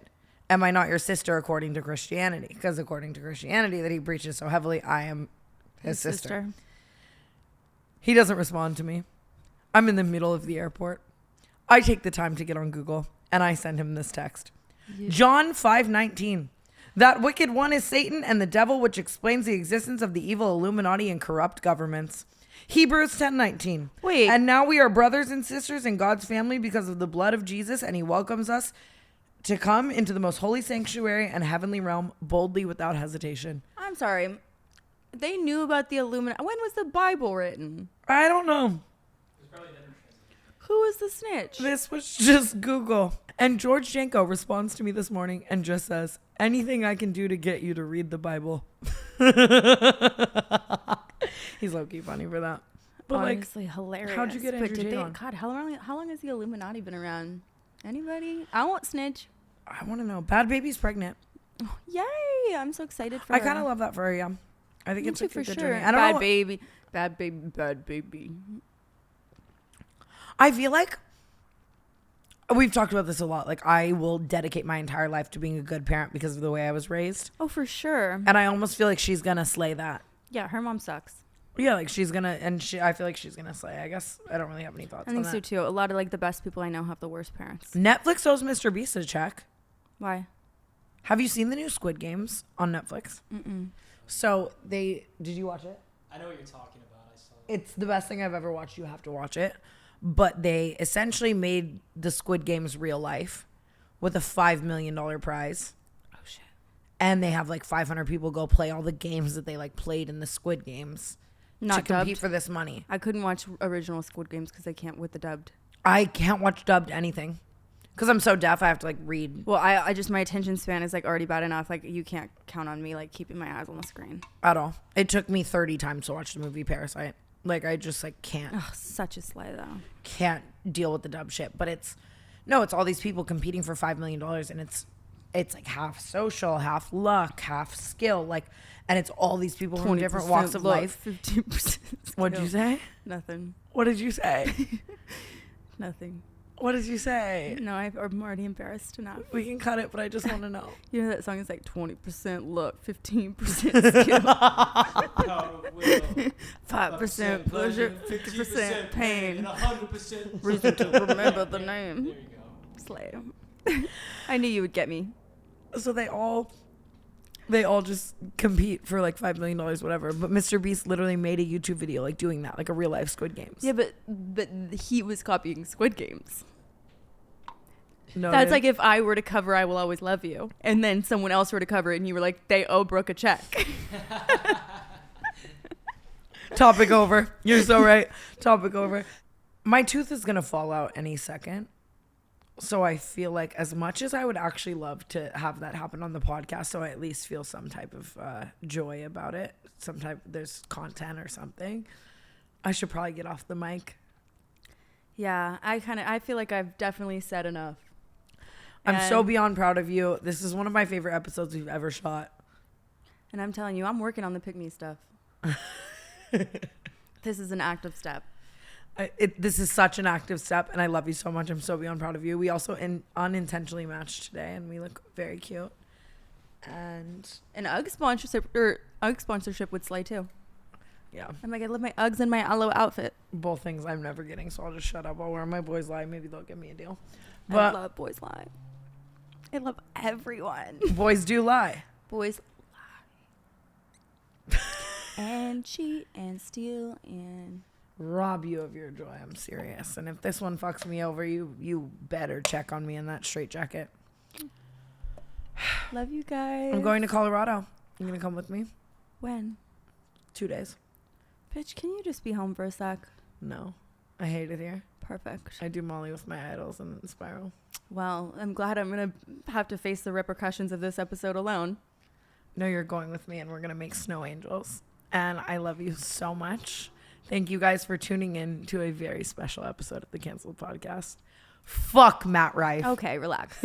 Am I not your sister according to Christianity? Because according to Christianity that he preaches so heavily, I am his sister. He doesn't respond to me. I'm in the middle of the airport. I take the time to get on Google and I send him this text. Yeah. John 5:19. That wicked one is Satan and the devil, which explains the existence of the evil Illuminati and corrupt governments. Hebrews 10:19. Wait. And now we are brothers and sisters in God's family because of the blood of Jesus, and he welcomes us to come into the most holy sanctuary and heavenly realm boldly without hesitation. I'm sorry. They knew about the Illuminati. When was the Bible written? I don't know. Who is the snitch? This was just Google. And George Janko responds to me this morning and just says, anything I can do to get you to read the Bible. He's low-key funny for that. But honestly, hilarious. How'd you get Andrew Tate on? God, how long has the Illuminati been around? Anybody? I won't snitch. I want to know. Bad Baby's pregnant. Oh, yay! I'm so excited for her. I kind of love that for her, yeah. I think it's a for good sure. journey. I don't know. Bad baby. I feel like we've talked about this a lot. Like, I will dedicate my entire life to being a good parent because of the way I was raised. Oh, for sure. And I almost feel like she's going to slay that. Yeah, her mom sucks. Yeah, like she's going to, and I feel like she's going to slay. I guess I don't really have any thoughts on that. I think so, too. A lot of, like, the best people I know have the worst parents. Netflix owes Mr. Beast a check. Why? Have you seen the new Squid Games on Netflix? Mm-mm. So did you watch it? I know what you're talking about. I saw it. It's the best thing I've ever watched. You have to watch it. But they essentially made the Squid Games real life with a $5 million prize. Oh, shit. And they have like 500 people go play all the games that they like played in the Squid Games to compete for this money. I couldn't watch original Squid Games because I can't with the dubbed. I can't watch dubbed anything because I'm so deaf. I have to like read. Well, I just, my attention span is like already bad enough. Like you can't count on me like keeping my eyes on the screen At all. It took me 30 times to watch the movie Parasite. Like I just like can't. Oh, such a slay though. Can't deal with the dub shit. But it's all these people competing for $5 million and it's like half social, half luck, half skill. Like, and it's all these people from different walks of life. 15%. What'd you say? Nothing. What did you say? Nothing. What did you say? No, I'm already embarrassed enough. We can cut it, but I just want to know. You know that song is like 20% luck, 15% skill, 5% pleasure, 50% pain, and 100% reason to remember the name. There you go. Slay. I knew you would get me. So they all just compete for like $5 million, whatever. But Mr. Beast literally made a YouTube video like doing that, like a real life Squid Games. Yeah, but he was copying Squid Games. No, That's like if I were to cover I Will Always Love You, and then someone else were to cover it, and you were like, they owe Brooke a check. Topic over. You're so right. Topic over. My tooth is gonna fall out any second. So I feel like as much as I would actually love to have that happen on the podcast, so I at least feel some type of joy about it, there's content or something, I should probably get off the mic. Yeah, I feel like I've definitely said enough. I'm so beyond proud of you. This is one of my favorite episodes we've ever shot. And I'm telling you, I'm working on the pick-me stuff. This is an active step. This is such an active step, and I love you so much. I'm so beyond proud of you. We also unintentionally matched today, and we look very cute. And an UGG sponsorship would slay too. Yeah. I'm like, I love my Uggs and my aloe outfit. Both things I'm never getting, so I'll just shut up. I'll wear my Boys Lie. Maybe they'll give me a deal. But I love Boys Lie. I love everyone. Boys do lie. Boys lie. And cheat and steal and rob you of your joy. I'm serious. And if this one fucks me over, you better check on me in that straitjacket. Love you guys. I'm going to Colorado. You gonna come with me? When? 2 days. Bitch, can you just be home for a sec? No. I hate it here. Perfect. I do Molly with my idols and then Spiral. Well, I'm glad I'm going to have to face the repercussions of this episode alone. No, you're going with me and we're going to make snow angels. And I love you so much. Thank you guys for tuning in to a very special episode of the Cancelled Podcast. Fuck Matt Rife. Okay, relax.